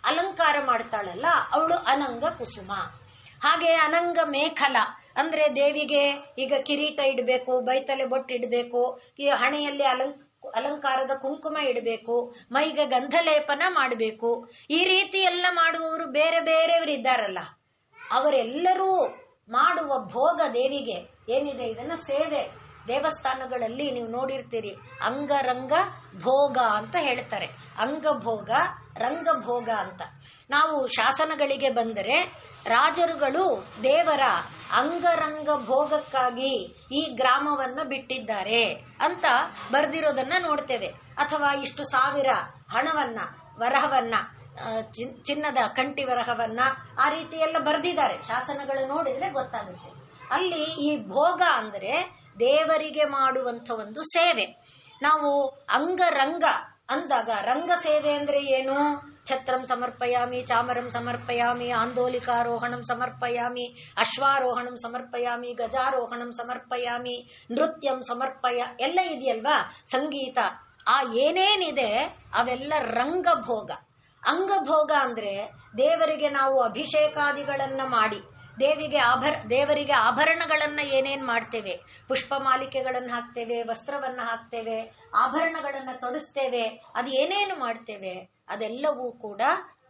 [SPEAKER 2] ಅಲಂಕಾರ ಮಾಡ್ತಾಳಲ್ಲ, ಅವಳು ಅನಂಗ ಕುಸುಮ. ಹಾಗೆ ಅನಂಗ ಮೇಖಲ ಅಂದ್ರೆ ದೇವಿಗೆ ಈಗ ಕಿರೀಟ ಇಡಬೇಕು, ಬೈತಲೆ ಬೊಟ್ಟು ಇಡಬೇಕು, ಈ ಹಣೆಯಲ್ಲಿ ಅಲಂಕಾರದ ಕುಂಕುಮ ಇಡಬೇಕು, ಮೈಗೆ ಗಂಧಲೇಪನ ಮಾಡಬೇಕು, ಈ ರೀತಿ ಎಲ್ಲ ಮಾಡುವವರು ಬೇರೆ ಬೇರೆಯವರು ಇದ್ದಾರಲ್ಲ, ಅವರೆಲ್ಲರೂ ಮಾಡುವ ಭೋಗ ದೇವಿಗೆ ಏನಿದೆ ಇದನ್ನ ಸೇವೆ. ದೇವಸ್ಥಾನಗಳಲ್ಲಿ ನೀವು ನೋಡಿರ್ತೀರಿ, ಅಂಗರಂಗ ಭೋಗ ಅಂತ ಹೇಳ್ತಾರೆ. ಅಂಗಭೋಗ, ರಂಗಭೋಗ ಅಂತ. ನಾವು ಶಾಸನಗಳಿಗೆ ಬಂದರೆ ರಾಜರುಗಳು ದೇವರ ಅಂಗರಂಗ ಭೋಗಕ್ಕಾಗಿ ಈ ಗ್ರಾಮವನ್ನ ಬಿಟ್ಟಿದ್ದಾರೆ ಅಂತ ಬರೆದಿರೋದನ್ನ ನೋಡ್ತೇವೆ. ಅಥವಾ ಇಷ್ಟು ಸಾವಿರ ಹಣವನ್ನ, ವರಹವನ್ನ, ಚಿನ್ನದ ಕಂಠಿ ವರಹವನ್ನ ಆ ರೀತಿ ಎಲ್ಲ ಬರೆದಿದ್ದಾರೆ. ಶಾಸನಗಳು ನೋಡಿದ್ರೆ ಗೊತ್ತಾಗುತ್ತೆ. ಅಲ್ಲಿ ಈ ಭೋಗ ಅಂದ್ರೆ ದೇವರಿಗೆ ಮಾಡುವಂತ ಒಂದು ಸೇವೆ. ನಾವು ಅಂಗರಂಗ ಅಂದಾಗ ರಂಗ ಸೇವೆ ಅಂದ್ರೆ ಏನು? ಛತ್ರಂ ಸಮರ್ಪಯಾಮಿ, ಚಾಮರಂ ಸಮರ್ಪಯಾಮಿ, ಆಂದೋಲಿಕಾರೋಹಣಂ ಸಮರ್ಪಯಾಮಿ, ಅಶ್ವಾರೋಹಣಂ ಸಮರ್ಪಯಾಮಿ, ಗಜಾರೋಹಣಂ ಸಮರ್ಪಯಾಮಿ, ನೃತ್ಯಂ ಸಮರ್ಪಯ ಎಲ್ಲ ಇದೆಯಲ್ವಾ, ಸಂಗೀತ, ಆ ಏನೇನಿದೆ ಅವೆಲ್ಲ ರಂಗಭೋಗ. ಅಂಗಭೋಗ ಅಂದ್ರೆ ದೇವರಿಗೆ ನಾವು ಅಭಿಷೇಕಾದಿಗಳನ್ನ ಮಾಡಿ ದೇವರಿಗೆ ಆಭರಣಗಳನ್ನ ಏನೇನ್ ಮಾಡ್ತೇವೆ, ಪುಷ್ಪ ಮಾಲಿಕೆಗಳನ್ನು ಹಾಕ್ತೇವೆ, ವಸ್ತ್ರವನ್ನ ಹಾಕ್ತೇವೆ, ಆಭರಣಗಳನ್ನ ತೊಡಿಸ್ತೇವೆ, ಅದು ಏನೇನು ಮಾಡ್ತೇವೆ ಅದೆಲ್ಲವೂ ಕೂಡ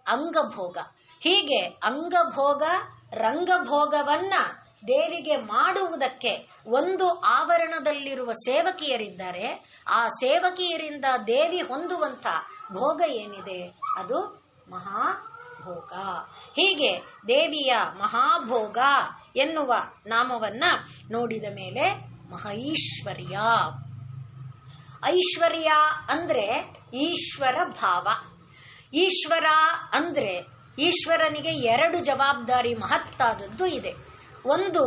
[SPEAKER 2] ಅಂಗಭೋಗ. ಹೀಗೆ ಅಂಗಭೋಗ, ರಂಗಭೋಗವನ್ನ ದೇವಿಗೆ ಮಾಡುವುದಕ್ಕೆ ಒಂದು ಆವರಣದಲ್ಲಿರುವ ಸೇವಕಿಯರಿದ್ದಾರೆ. ಆ ಸೇವಕಿಯರಿಂದ ದೇವಿ ಹೊಂದುವಂತ ಭೋಗ ಏನಿದೆ ಅದು ಮಹಾಭೋಗ. ಹೀಗೆ ದೇವಿಯ ಮಹಾಭೋಗ ಎನ್ನುವ ನಾಮವನ್ನ ನೋಡಿದ ಮೇಲೆ ಮಹೈಶ್ವರ್ಯ. ಐಶ್ವರ್ಯ ಅಂದ್ರೆ ಈಶ್ವರ ಭಾವ. ಈಶ್ವರ ಅಂದ್ರೆ ಈಶ್ವರನಿಗೆ ಎರಡು ಜವಾಬ್ದಾರಿ ಮಹತ್ತಾದದ್ದು ಇದೆ. ಒಂದು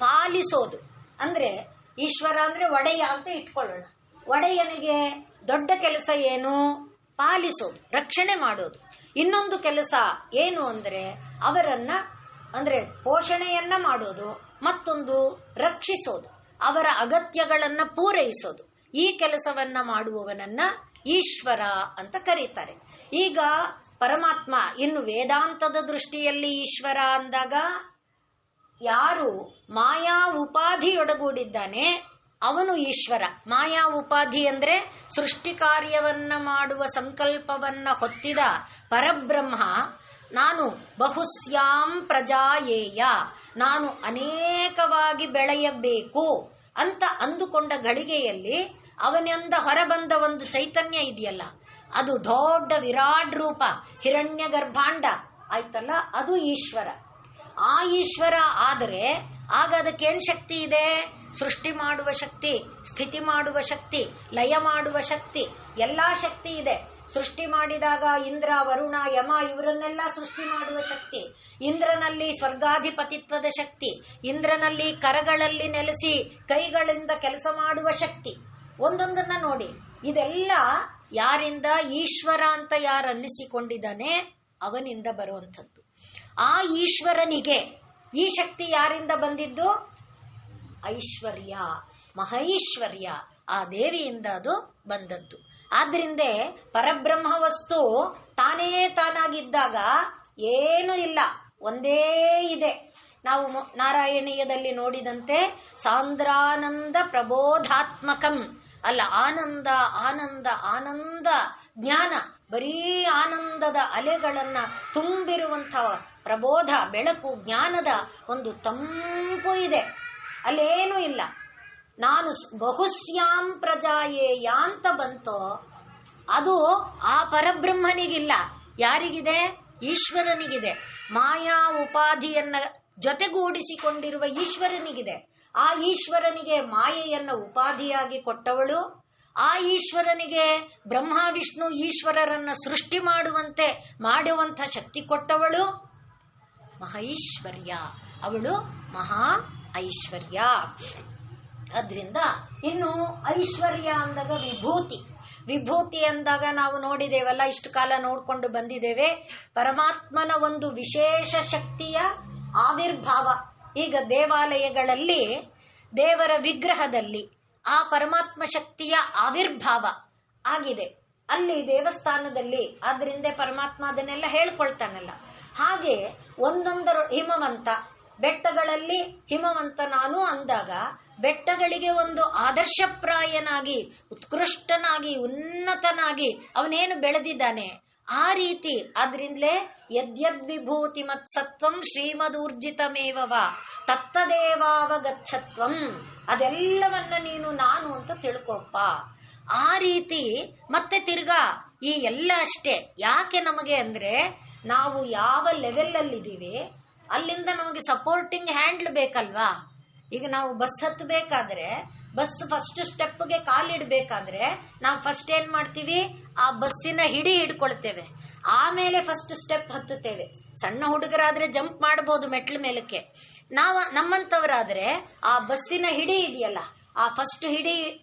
[SPEAKER 2] ಪಾಲಿಸೋದು, ಅಂದ್ರೆ ಈಶ್ವರ ಅಂದ್ರೆ ಒಡೆಯ ಅಂತ ಇಟ್ಕೊಳ್ಳೋಣ. ಒಡೆಯನಿಗೆ ದೊಡ್ಡ ಕೆಲಸ ಏನು? ಪಾಲಿಸೋದು, ರಕ್ಷಣೆ ಮಾಡೋದು. ಇನ್ನೊಂದು ಕೆಲಸ ಏನು ಅಂದ್ರೆ ಅವರನ್ನ ಅಂದ್ರೆ ಪೋಷಣೆಯನ್ನ ಮಾಡೋದು, ಮತ್ತೊಂದು ರಕ್ಷಿಸೋದು, ಅವರ ಅಗತ್ಯಗಳನ್ನ ಪೂರೈಸೋದು. ಈ ಕೆಲಸವನ್ನ ಮಾಡುವವನನ್ನ ಈಶ್ವರ ಅಂತ ಕರೀತಾರೆ. ಈಗ ಪರಮಾತ್ಮ ಇನ್ನು ವೇದಾಂತದ ದೃಷ್ಟಿಯಲ್ಲಿ ಈಶ್ವರ ಅಂದಾಗ ಯಾರು ಮಾಯಾ ಉಪಾಧಿಯೊಡಗೂಡಿದ್ದಾನೆ ಅವನು ಈಶ್ವರ. ಮಾಯಾ ಉಪಾಧಿ ಅಂದ್ರೆ ಸೃಷ್ಟಿ ಕಾರ್ಯವನ್ನ ಮಾಡುವ ಸಂಕಲ್ಪವನ್ನ ಹೊತ್ತಿದ ಪರಬ್ರಹ್ಮ. ನಾನು ಬಹುಸ್ಯಾಂ ಪ್ರಜಾಯೇಯ, ನಾನು ಅನೇಕವಾಗಿ ಬೆಳೆಯಬೇಕು ಅಂತ ಅಂದುಕೊಂಡ ಗಳಿಗೆಯಲ್ಲಿ ಅವನಿಂದ ಹೊರಬಂದ ಒಂದು ಚೈತನ್ಯ ಇದೆಯಲ್ಲ, ಅದು ದೊಡ್ಡ ವಿರಾಟ್ ರೂಪ, ಹಿರಣ್ಯ ಗರ್ಭಾಂಡ ಆಯ್ತಲ್ಲ, ಅದು ಈಶ್ವರ. ಆ ಈಶ್ವರ ಆದರೆ ಆಗ ಅದಕ್ಕೇನ್ ಶಕ್ತಿ ಇದೆ? ಸೃಷ್ಟಿ ಮಾಡುವ ಶಕ್ತಿ, ಸ್ಥಿತಿ ಮಾಡುವ ಶಕ್ತಿ, ಲಯ ಮಾಡುವ ಶಕ್ತಿ, ಎಲ್ಲಾ ಶಕ್ತಿ ಇದೆ. ಸೃಷ್ಟಿ ಮಾಡಿದಾಗ ಇಂದ್ರ, ವರುಣ, ಯಮ ಇವರನ್ನೆಲ್ಲ ಸೃಷ್ಟಿ ಮಾಡುವ ಶಕ್ತಿ. ಇಂದ್ರನಲ್ಲಿ ಸ್ವರ್ಗಾಧಿಪತಿತ್ವದ ಶಕ್ತಿ, ಇಂದ್ರನಲ್ಲಿ ಕರಗಳಲ್ಲಿ ನೆಲೆಸಿ ಕೈಗಳಿಂದ ಕೆಲಸ ಮಾಡುವ ಶಕ್ತಿ. ಒಂದೊಂದನ್ನ ನೋಡಿ, ಇದೆಲ್ಲ ಯಾರಿಂದ? ಈಶ್ವರ ಅಂತ ಯಾರು ಅನ್ನಿಸಿಕೊಂಡಿದ್ದಾನೆ ಅವನಿಂದ ಬರುವಂಥದ್ದು. ಆ ಈಶ್ವರನಿಗೆ ಈ ಶಕ್ತಿ ಯಾರಿಂದ ಬಂದಿದ್ದು? ಐಶ್ವರ್ಯ, ಮಹೈಶ್ವರ್ಯ, ಆ ದೇವಿಯಿಂದ ಅದು ಬಂದದ್ದು. ಆದ್ರಿಂದ ಪರಬ್ರಹ್ಮ ವಸ್ತು ತಾನೇ ತಾನಾಗಿದ್ದಾಗ ಏನೂ ಇಲ್ಲ, ಒಂದೇ ಇದೆ. ನಾವು ನಾರಾಯಣೀಯದಲ್ಲಿ ನೋಡಿದಂತೆ ಸಾಂದ್ರಾನಂದ ಪ್ರಬೋಧಾತ್ಮಕಂ ಅಲ್ಲ, ಆನಂದ ಆನಂದ ಆನಂದ ಜ್ಞಾನ, ಬರೀ ಆನಂದದ ಅಲೆಗಳನ್ನ ತುಂಬಿರುವಂತಹ ಪ್ರಬೋಧ, ಬೆಳಕು, ಜ್ಞಾನದ ಒಂದು ತಂಪು ಇದೆ, ಅಲ್ಲೇನೂ ಇಲ್ಲ. ನಾನು ಬಹುಶ್ಯಾಂ ಪ್ರಜಾಯೇಯ ಅಂತ ಬಂತೋ ಅದು ಆ ಪರಬ್ರಹ್ಮನಿಗಿಲ್ಲ. ಯಾರಿಗಿದೆ? ಈಶ್ವರನಿಗಿದೆ. ಮಾಯಾ ಉಪಾಧಿಯನ್ನ ಜೊತೆಗೂಡಿಸಿಕೊಂಡಿರುವ ಈಶ್ವರನಿಗಿದೆ. ಆ ಈಶ್ವರನಿಗೆ ಮಾಯೆಯನ್ನ ಉಪಾಧಿಯಾಗಿ ಕೊಟ್ಟವಳು, ಆ ಈಶ್ವರನಿಗೆ ಬ್ರಹ್ಮ ವಿಷ್ಣು ಈಶ್ವರರನ್ನ ಸೃಷ್ಟಿ ಮಾಡುವಂಥ ಶಕ್ತಿ ಕೊಟ್ಟವಳು ಮಹೈಶ್ವರ್ಯ. ಅವಳು ಮಹಾ ಐಶ್ವರ್ಯ. ಅದರಿಂದ ಇನ್ನು ಐಶ್ವರ್ಯ ಅಂದಾಗ ವಿಭೂತಿ. ವಿಭೂತಿ ಅಂದಾಗ ನಾವು ನೋಡಿದೇವಲ್ಲ, ಇಷ್ಟು ಕಾಲ ನೋಡ್ಕೊಂಡು ಬಂದಿದ್ದೇವೆ, ಪರಮಾತ್ಮನ ಒಂದು ವಿಶೇಷ ಶಕ್ತಿಯ ಆವಿರ್ಭಾವ. ಈಗ ದೇವಾಲಯಗಳಲ್ಲಿ ದೇವರ ವಿಗ್ರಹದಲ್ಲಿ ಆ ಪರಮಾತ್ಮ ಶಕ್ತಿಯ ಆವಿರ್ಭಾವ ಆಗಿದೆ, ಅಲ್ಲಿ ದೇವಸ್ಥಾನದಲ್ಲಿ. ಆದ್ರಿಂದ ಪರಮಾತ್ಮ ಅದನ್ನೆಲ್ಲ ಹೇಳ್ಕೊಳ್ತಾನಲ್ಲ. ಹಾಗೆ ಒಂದೊಂದರ ಹಿಮವಂತ, ಬೆಟ್ಟಗಳಲ್ಲಿ ಹಿಮವಂತ ನಾನು ಅಂದಾಗ ಬೆಟ್ಟಗಳಿಗೆ ಒಂದು ಆದರ್ಶಪ್ರಾಯನಾಗಿ, ಉತ್ಕೃಷ್ಟನಾಗಿ, ಉನ್ನತನಾಗಿ ಅವನೇನು ಬೆಳೆದಿದ್ದಾನೆ ಆ ರೀತಿ. ಆದ್ರಿಂದಲೇ ಯದ್ಯದ್ವಿಭೂತಿ ಮತ್ಸತ್ವಂ ಶ್ರೀಮದೂರ್ಜಿತಮೇವವ ತತ್ತದೇವಾವಗಚ್ಚತ್ವಂ, ಅದೆಲ್ಲವನ್ನ ನೀನು ನಾನು ಅಂತ ತಿಳ್ಕೊಪ್ಪ. ಆ ರೀತಿ ಮತ್ತೆ ತಿರ್ಗಾ ಈ ಎಲ್ಲ ಅಷ್ಟೇ. ಯಾಕೆ ನಮಗೆ ಅಂದ್ರೆ ನಾವು ಯಾವ ಲೆವೆಲ್ ಅಲ್ಲಿದ್ದೀವಿ ಅಲ್ಲಿಂದ ನಮಗೆ ಸಪೋರ್ಟಿಂಗ್ ಹ್ಯಾಂಡ್ಲ್ ಬೇಕಲ್ವಾ. ಈಗ ನಾವು ಬಸ್ ಹತ್ತಬೇಕಾದ್ರೆ, ಬಸ್ ಫಸ್ಟ್ ಸ್ಟೆಪ್ಗೆ ಕಾಲಿಡ್ಬೇಕಾದ್ರೆ ನಾವು ಫಸ್ಟ್ ಏನ್ ಮಾಡ್ತೀವಿ? ಆ ಬಸ್ಸಿನ ಹಿಡಿ ಹಿಡ್ಕೊಳ್ತೇವೆ, ಆಮೇಲೆ ಫಸ್ಟ್ ಸ್ಟೆಪ್ ಹತ್ತುತ್ತೇವೆ. ಸಣ್ಣ ಹುಡುಗರಾದ್ರೆ ಜಂಪ್ ಮಾಡಬಹುದು ಮೆಟ್ಲ ಮೇಲಕ್ಕೆ. ನಮ್ಮಂತವರಾದ್ರೆ ಆ ಬಸ್ಸಿನ ಹಿಡಿ ಇದೆಯಲ್ಲ, ಆ ಫಸ್ಟ್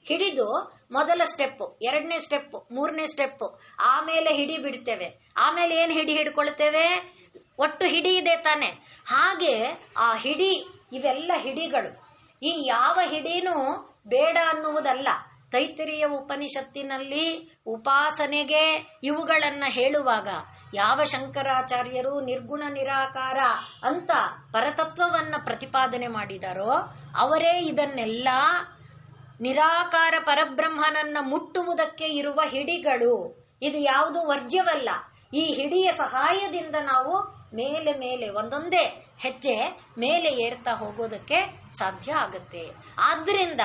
[SPEAKER 2] ಹಿಡಿದು ಮೊದಲ ಸ್ಟೆಪ್, ಎರಡನೇ ಸ್ಟೆಪ್, ಮೂರನೇ ಸ್ಟೆಪ್, ಆಮೇಲೆ ಹಿಡಿ ಬಿಡ್ತೇವೆ. ಆಮೇಲೆ ಏನ್ ಹಿಡಿ ಹಿಡ್ಕೊಳ್ತೇವೆ? ಒಟ್ಟು ಹಿಡಿ ಇದೆ ತಾನೆ. ಹಾಗೆ ಆ ಹಿಡಿ, ಇವೆಲ್ಲ ಹಿಡಿಗಳು. ಈ ಯಾವ ಹಿಡಿನೂ ಬೇಡ ಅನ್ನುವುದಲ್ಲ. ತೈತ್ತಿರೀಯ ಉಪನಿಷತ್ತಿನಲ್ಲಿ ಉಪಾಸನೆಗೆ ಇವುಗಳನ್ನ ಹೇಳುವಾಗ ಯಾವ ಶಂಕರಾಚಾರ್ಯರು ನಿರ್ಗುಣ ನಿರಾಕಾರ ಅಂತ ಪರತತ್ವವನ್ನ ಪ್ರತಿಪಾದನೆ ಮಾಡಿದಾರೋ ಅವರೇ ಇದನ್ನೆಲ್ಲ ನಿರಾಕಾರ ಪರಬ್ರಹ್ಮನನ್ನ ಮುಟ್ಟುವುದಕ್ಕೆ ಇರುವ ಹಿಡಿಗಳು. ಇದು ಯಾವುದು ವರ್ಜ್ಯವಲ್ಲ. ಈ ಹಿಡಿಯ ಸಹಾಯದಿಂದ ನಾವು ಮೇಲೆ ಮೇಲೆ ಒಂದೊಂದೇ ಹೆಜ್ಜೆ ಮೇಲೆ ಏರ್ತಾ ಹೋಗೋದಕ್ಕೆ ಸಾಧ್ಯ ಆಗುತ್ತೆ. ಆದ್ರಿಂದ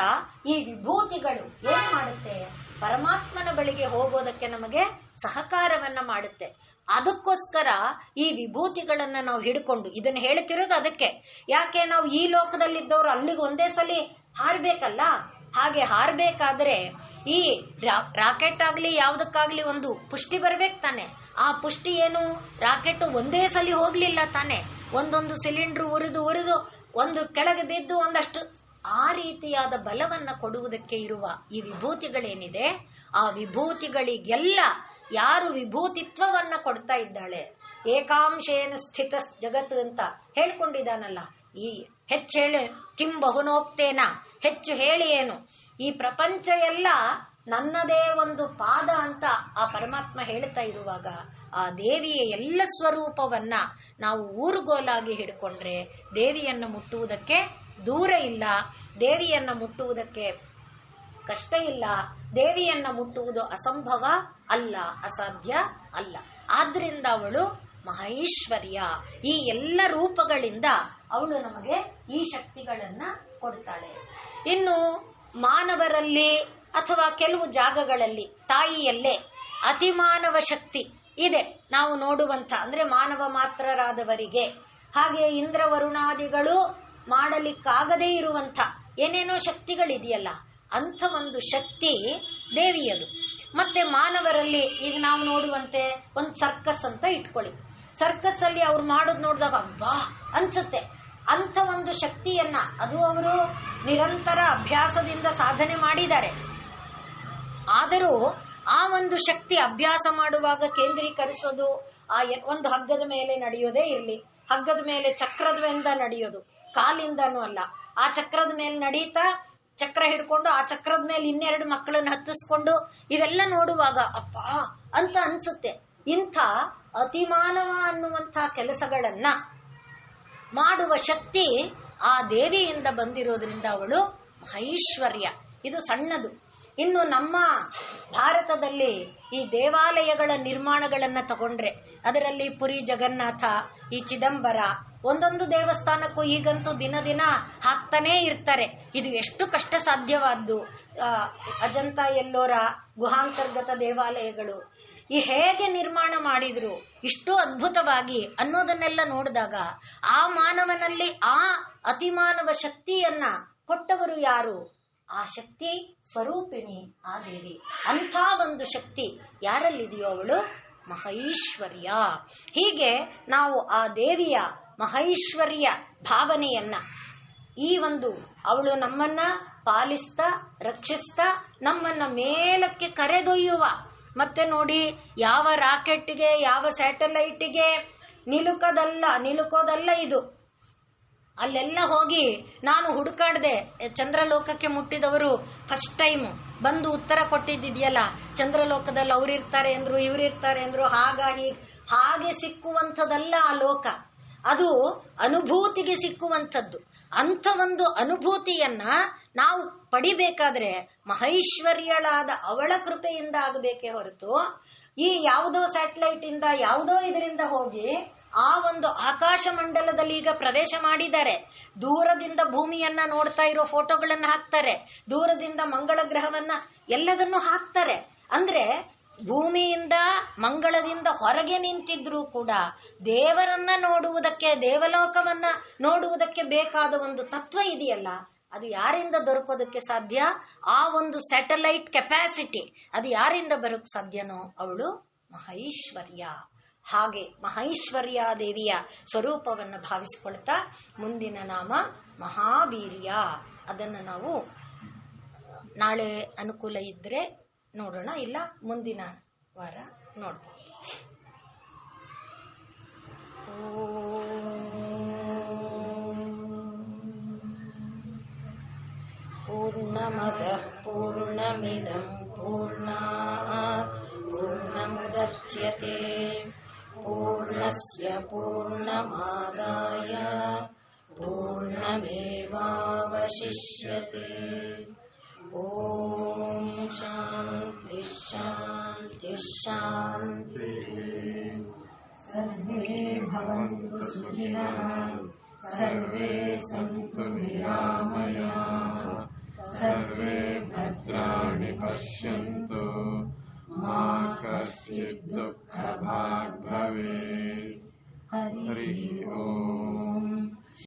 [SPEAKER 2] ಈ ವಿಭೂತಿಗಳು ಏನ್ ಮಾಡುತ್ತೆ? ಪರಮಾತ್ಮನ ಬಳಿಗೆ ಹೋಗೋದಕ್ಕೆ ನಮಗೆ ಸಹಕಾರವನ್ನ ಮಾಡುತ್ತೆ. ಅದಕ್ಕೋಸ್ಕರ ಈ ವಿಭೂತಿಗಳನ್ನ ನಾವು ಹಿಡ್ಕೊಂಡು ಇದನ್ನ ಹೇಳ್ತಿರೋದು ಅದಕ್ಕೆ. ಯಾಕೆ? ನಾವು ಈ ಲೋಕದಲ್ಲಿದ್ದವರು ಅಲ್ಲಿಗೆ ಒಂದೇ ಸಲ ಹಾರ್ಬೇಕಲ್ಲ. ಹಾಗೆ ಹಾರ್ಬೇಕಾದ್ರೆ ಈ ರಾಕೆಟ್ ಆಗ್ಲಿ ಯಾವುದಕ್ಕಾಗ್ಲಿ ಒಂದು ಪುಷ್ಟಿ ಬರ್ಬೇಕು ತಾನೆ. ಆ ಪುಷ್ಟಿ ಏನು? ರಾಕೆಟ್ ಒಂದೇ ಸಲ ಹೋಗ್ಲಿಲ್ಲ ತಾನೆ. ಒಂದೊಂದು ಸಿಲಿಂಡರ್ ಉರಿದು ಒಂದು ಕೆಳಗೆ ಬಿದ್ದು ಒಂದಷ್ಟು ಆ ರೀತಿಯಾದ ಬಲವನ್ನ ಕೊಡುವುದಕ್ಕೆ ಇರುವ ಈ ವಿಭೂತಿಗಳೇನಿದೆ, ಆ ವಿಭೂತಿಗಳಿಗೆಲ್ಲ ಯಾರು ವಿಭೂತಿತ್ವವನ್ನ ಕೊಡ್ತಾ ಇದ್ದಾಳೆ, ಏಕಾಂಶೇನ ಸ್ಥಿತ ಜಗತ್ ಅಂತ ಹೇಳ್ಕೊಂಡಿದ್ದಾನಲ್ಲ. ಈ ಹೆಚ್ಚು ಹೇಳಿ ಕಿಂ ಬಹುನೋಕ್ತೇನ, ಹೆಚ್ಚು ಹೇಳಿ ಏನು? ಈ ಪ್ರಪಂಚ ಎಲ್ಲ ನನ್ನದೇ ಒಂದು ಪಾದ ಅಂತ ಆ ಪರಮಾತ್ಮ ಹೇಳ್ತಾ ಇರುವಾಗ ಆ ದೇವಿಯ ಎಲ್ಲ ಸ್ವರೂಪವನ್ನ ನಾವು ಊರುಗೋಲಾಗಿ ಹಿಡ್ಕೊಂಡ್ರೆ ದೇವಿಯನ್ನ ಮುಟ್ಟುವುದಕ್ಕೆ ದೂರ ಇಲ್ಲ, ದೇವಿಯನ್ನ ಮುಟ್ಟುವುದಕ್ಕೆ ಕಷ್ಟ ಇಲ್ಲ, ದೇವಿಯನ್ನ ಮುಟ್ಟುವುದು ಅಸಂಭವ ಅಲ್ಲ, ಅಸಾಧ್ಯ ಅಲ್ಲ. ಆದ್ರಿಂದ ಅವಳು ಮಹೈಶ್ವರ್ಯ. ಈ ಎಲ್ಲ ರೂಪಗಳಿಂದ ಅವಳು ನಮಗೆ ಈ ಶಕ್ತಿಗಳನ್ನ ಕೊಡ್ತಾಳೆ. ಇನ್ನು ಮಾನವರಲ್ಲಿ ಅಥವಾ ಕೆಲವು ಜಾಗಗಳಲ್ಲಿ ತಾಯಿಯಲ್ಲೇ ಅತಿಮಾನವ ಶಕ್ತಿ ಇದೆ ನಾವು ನೋಡುವಂಥ, ಅಂದ್ರೆ ಮಾನವ ಮಾತ್ರರಾದವರಿಗೆ. ಹಾಗೆ ಇಂದ್ರ ವರುಣಾದಿಗಳು ಮಾಡಲಿಕ್ಕಾಗದೇ ಇರುವಂಥ ಏನೇನೋ ಶಕ್ತಿಗಳಿದೆಯಲ್ಲ, ಅಂಥ ಒಂದು ಶಕ್ತಿ ದೇವಿಯದು. ಮತ್ತೆ ಮಾನವರಲ್ಲಿ ಈಗ ನಾವು ನೋಡುವಂತೆ ಒಂದು ಸರ್ಕಸ್ ಅಂತ ಇಟ್ಕೊಳ್ಳಿ. ಸರ್ಕಸ್ ಅಲ್ಲಿ ಅವ್ರು ಮಾಡೋದು ನೋಡಿದಾಗ ಅಬ್ಬಾ ಅನ್ಸುತ್ತೆ. ಅಂಥ ಒಂದು ಶಕ್ತಿಯನ್ನ ಅದು ಅವರು ನಿರಂತರ ಅಭ್ಯಾಸದಿಂದ ಸಾಧನೆ ಮಾಡಿದ್ದಾರೆ. ಆದರೂ ಆ ಒಂದು ಶಕ್ತಿ ಅಭ್ಯಾಸ ಮಾಡುವಾಗ ಕೇಂದ್ರೀಕರಿಸೋದು ಆ ಒಂದು ಹಗ್ಗದ ಮೇಲೆ ನಡೆಯೋದೇ ಇರಲಿ, ಹಗ್ಗದ ಮೇಲೆ ಚಕ್ರದ ಮೇಲೆ ನಡೆಯೋದು, ಕಾಲಿಂದನೂ ಅಲ್ಲ. ಆ ಚಕ್ರದ ಮೇಲೆ ನಡೀತಾ ಚಕ್ರ ಹಿಡ್ಕೊಂಡು ಆ ಚಕ್ರದ ಮೇಲೆ ಇನ್ನೆರಡು ಮಕ್ಕಳನ್ನ ಹತ್ತಿಸ್ಕೊಂಡು ಇವೆಲ್ಲ ನೋಡುವಾಗ ಅಪ್ಪ ಅಂತ ಅನ್ಸುತ್ತೆ. ಇಂಥ ಅತಿಮಾನವ ಅನ್ನುವಂಥ ಕೆಲಸಗಳನ್ನ ಮಾಡುವ ಶಕ್ತಿ ಆ ದೇವಿಯಿಂದ ಬಂದಿರೋದ್ರಿಂದ ಅವಳು ಮಹೈಶ್ವರ್ಯ. ಇದು ಸಣ್ಣದು. ಇನ್ನು ನಮ್ಮ ಭಾರತದಲ್ಲಿ ಈ ದೇವಾಲಯಗಳ ನಿರ್ಮಾಣಗಳನ್ನ ತಗೊಂಡ್ರೆ ಅದರಲ್ಲಿ ಪುರಿ ಜಗನ್ನಾಥ, ಈ ಚಿದಂಬರ, ಒಂದೊಂದು ದೇವಸ್ಥಾನಕ್ಕೂ ಈಗಂತೂ ದಿನ ದಿನ ಹಾಕ್ತಾನೇ ಇರ್ತಾರೆ. ಇದು ಎಷ್ಟು ಕಷ್ಟ ಸಾಧ್ಯವಾದ್ದು. ಅಜಂತ ಎಲ್ಲೋರ ಗುಹಾಂತರ್ಗತ ದೇವಾಲಯಗಳು ಈ ಹೇಗೆ ನಿರ್ಮಾಣ ಮಾಡಿದ್ರು ಇಷ್ಟು ಅದ್ಭುತವಾಗಿ ಅನ್ನೋದನ್ನೆಲ್ಲ ನೋಡಿದಾಗ ಆ ಮಾನವನಲ್ಲಿ ಆ ಅತಿಮಾನವ ಶಕ್ತಿಯನ್ನ ಕೊಟ್ಟವರು ಯಾರು? ಆ ಶಕ್ತಿ ಸ್ವರೂಪಿಣಿ ಆ ದೇವಿ. ಅಂಥ ಒಂದು ಶಕ್ತಿ ಯಾರಲ್ಲಿದೆಯೋ ಅವಳು ಮಹೈಶ್ವರ್ಯ. ಹೀಗೆ ನಾವು ಆ ದೇವಿಯ ಮಹೈಶ್ವರ್ಯ ಭಾವನೆಯನ್ನ ಈ ಒಂದು ಅವಳು ನಮ್ಮನ್ನ ಪಾಲಿಸ್ತಾ ರಕ್ಷಿಸ್ತಾ ನಮ್ಮನ್ನ ಮೇಲಕ್ಕೆ ಕರೆದೊಯ್ಯುವ, ಮತ್ತೆ ನೋಡಿ ಯಾವ ರಾಕೆಟ್ಗೆ ಯಾವ ಸ್ಯಾಟಲೈಟ್ಗೆ ನಿಲುಕೋದಲ್ಲ ಇದು. ಅಲ್ಲೆಲ್ಲ ಹೋಗಿ ನಾನು ಹುಡುಕಾಡ್ದೆ. ಚಂದ್ರಲೋಕಕ್ಕೆ ಮುಟ್ಟಿದವರು ಫಸ್ಟ್ ಟೈಮ್ ಬಂದು ಉತ್ತರ ಕೊಟ್ಟಿದ್ದಿದೆಯಲ್ಲ, ಚಂದ್ರಲೋಕದಲ್ಲಿ ಅವರಿರ್ತಾರೆ ಅಂದ್ರು ಇವರಿರ್ತಾರೆ ಅಂದ್ರು, ಹಾಗೆ ಸಿಕ್ಕುವಂಥದ್ದಲ್ಲ ಆ ಲೋಕ. ಅದು ಅನುಭೂತಿಗೆ ಸಿಕ್ಕುವಂಥದ್ದು. ಅಂಥ ಒಂದು ಅನುಭೂತಿಯನ್ನ ನಾವು ಪಡಿಬೇಕಾದ್ರೆ ಮಹೈಶ್ವರ್ಯಳಾದ ಅವಳ ಕೃಪೆಯಿಂದ ಆಗಬೇಕೇ ಹೊರತು ಈ ಯಾವುದೋ ಸ್ಯಾಟಲೈಟ್ ಇಂದ ಯಾವುದೋ ಇದರಿಂದ ಹೋಗಿ ಆ ಒಂದು ಆಕಾಶ ಮಂಡಲದಲ್ಲಿ ಈಗ ಪ್ರವೇಶ ಮಾಡಿದ್ದಾರೆ. ದೂರದಿಂದ ಭೂಮಿಯನ್ನ ನೋಡ್ತಾ ಇರೋ ಫೋಟೋಗಳನ್ನ ಹಾಕ್ತಾರೆ, ದೂರದಿಂದ ಮಂಗಳ ಗ್ರಹವನ್ನ ಎಲ್ಲದನ್ನು ಹಾಕ್ತಾರೆ. ಅಂದ್ರೆ ಭೂಮಿಯಿಂದ ಮಂಗಳದಿಂದ ಹೊರಗೆ ನಿಂತಿದ್ರೂ ಕೂಡ ದೇವರನ್ನ ನೋಡುವುದಕ್ಕೆ, ದೇವಲೋಕವನ್ನ ನೋಡುವುದಕ್ಕೆ ಬೇಕಾದ ಒಂದು ತತ್ವ ಇದೆಯಲ್ಲ, ಅದು ಯಾರಿಂದ ದೊರಕೋದಕ್ಕೆ ಸಾಧ್ಯ? ಆ ಒಂದು ಸ್ಯಾಟಲೈಟ್ ಕೆಪಾಸಿಟಿ ಅದು ಯಾರಿಂದ ಬರೋಕ್ ಸಾಧ್ಯನೋ ಅವಳು ಮಹೈಶ್ವರ್ಯ. ಹಾಗೆ ಮಹೈಶ್ವರ್ಯ ದೇವಿಯ ಸ್ವರೂಪವನ್ನು ಭಾವಿಸಿಕೊಳ್ತಾ ಮುಂದಿನ ನಾಮ ಮಹಾವೀರ್ಯ. ಅದನ್ನು ನಾವು ನಾಳೆ ಅನುಕೂಲ ಇದ್ರೆ ನೋಡೋಣ, ಇಲ್ಲ ಮುಂದಿನ ವಾರ ನೋಡ್ಬೋದು. ಪೂರ್ಣಮದಃ ಪೂರ್ಣಮಿದಂ ಪೂರ್ಣಾತ್ ಪೂರ್ಣಮುದಚ್ಯತೆ ಪೂರ್ಣಸ್ಯ ಪೂರ್ಣಮಾದಾಯ ಪೂರ್ಣಮೇವಾವಶಿಷ್ಯತೆ. ಓಂ ಶಾಂತಿ ಶಾಂತಿ ಶಾಂತಿ. ಸರ್ವೇ ಭವಂತು ಸುಖಿನಃ, ಸರ್ವೇ ಸಂತು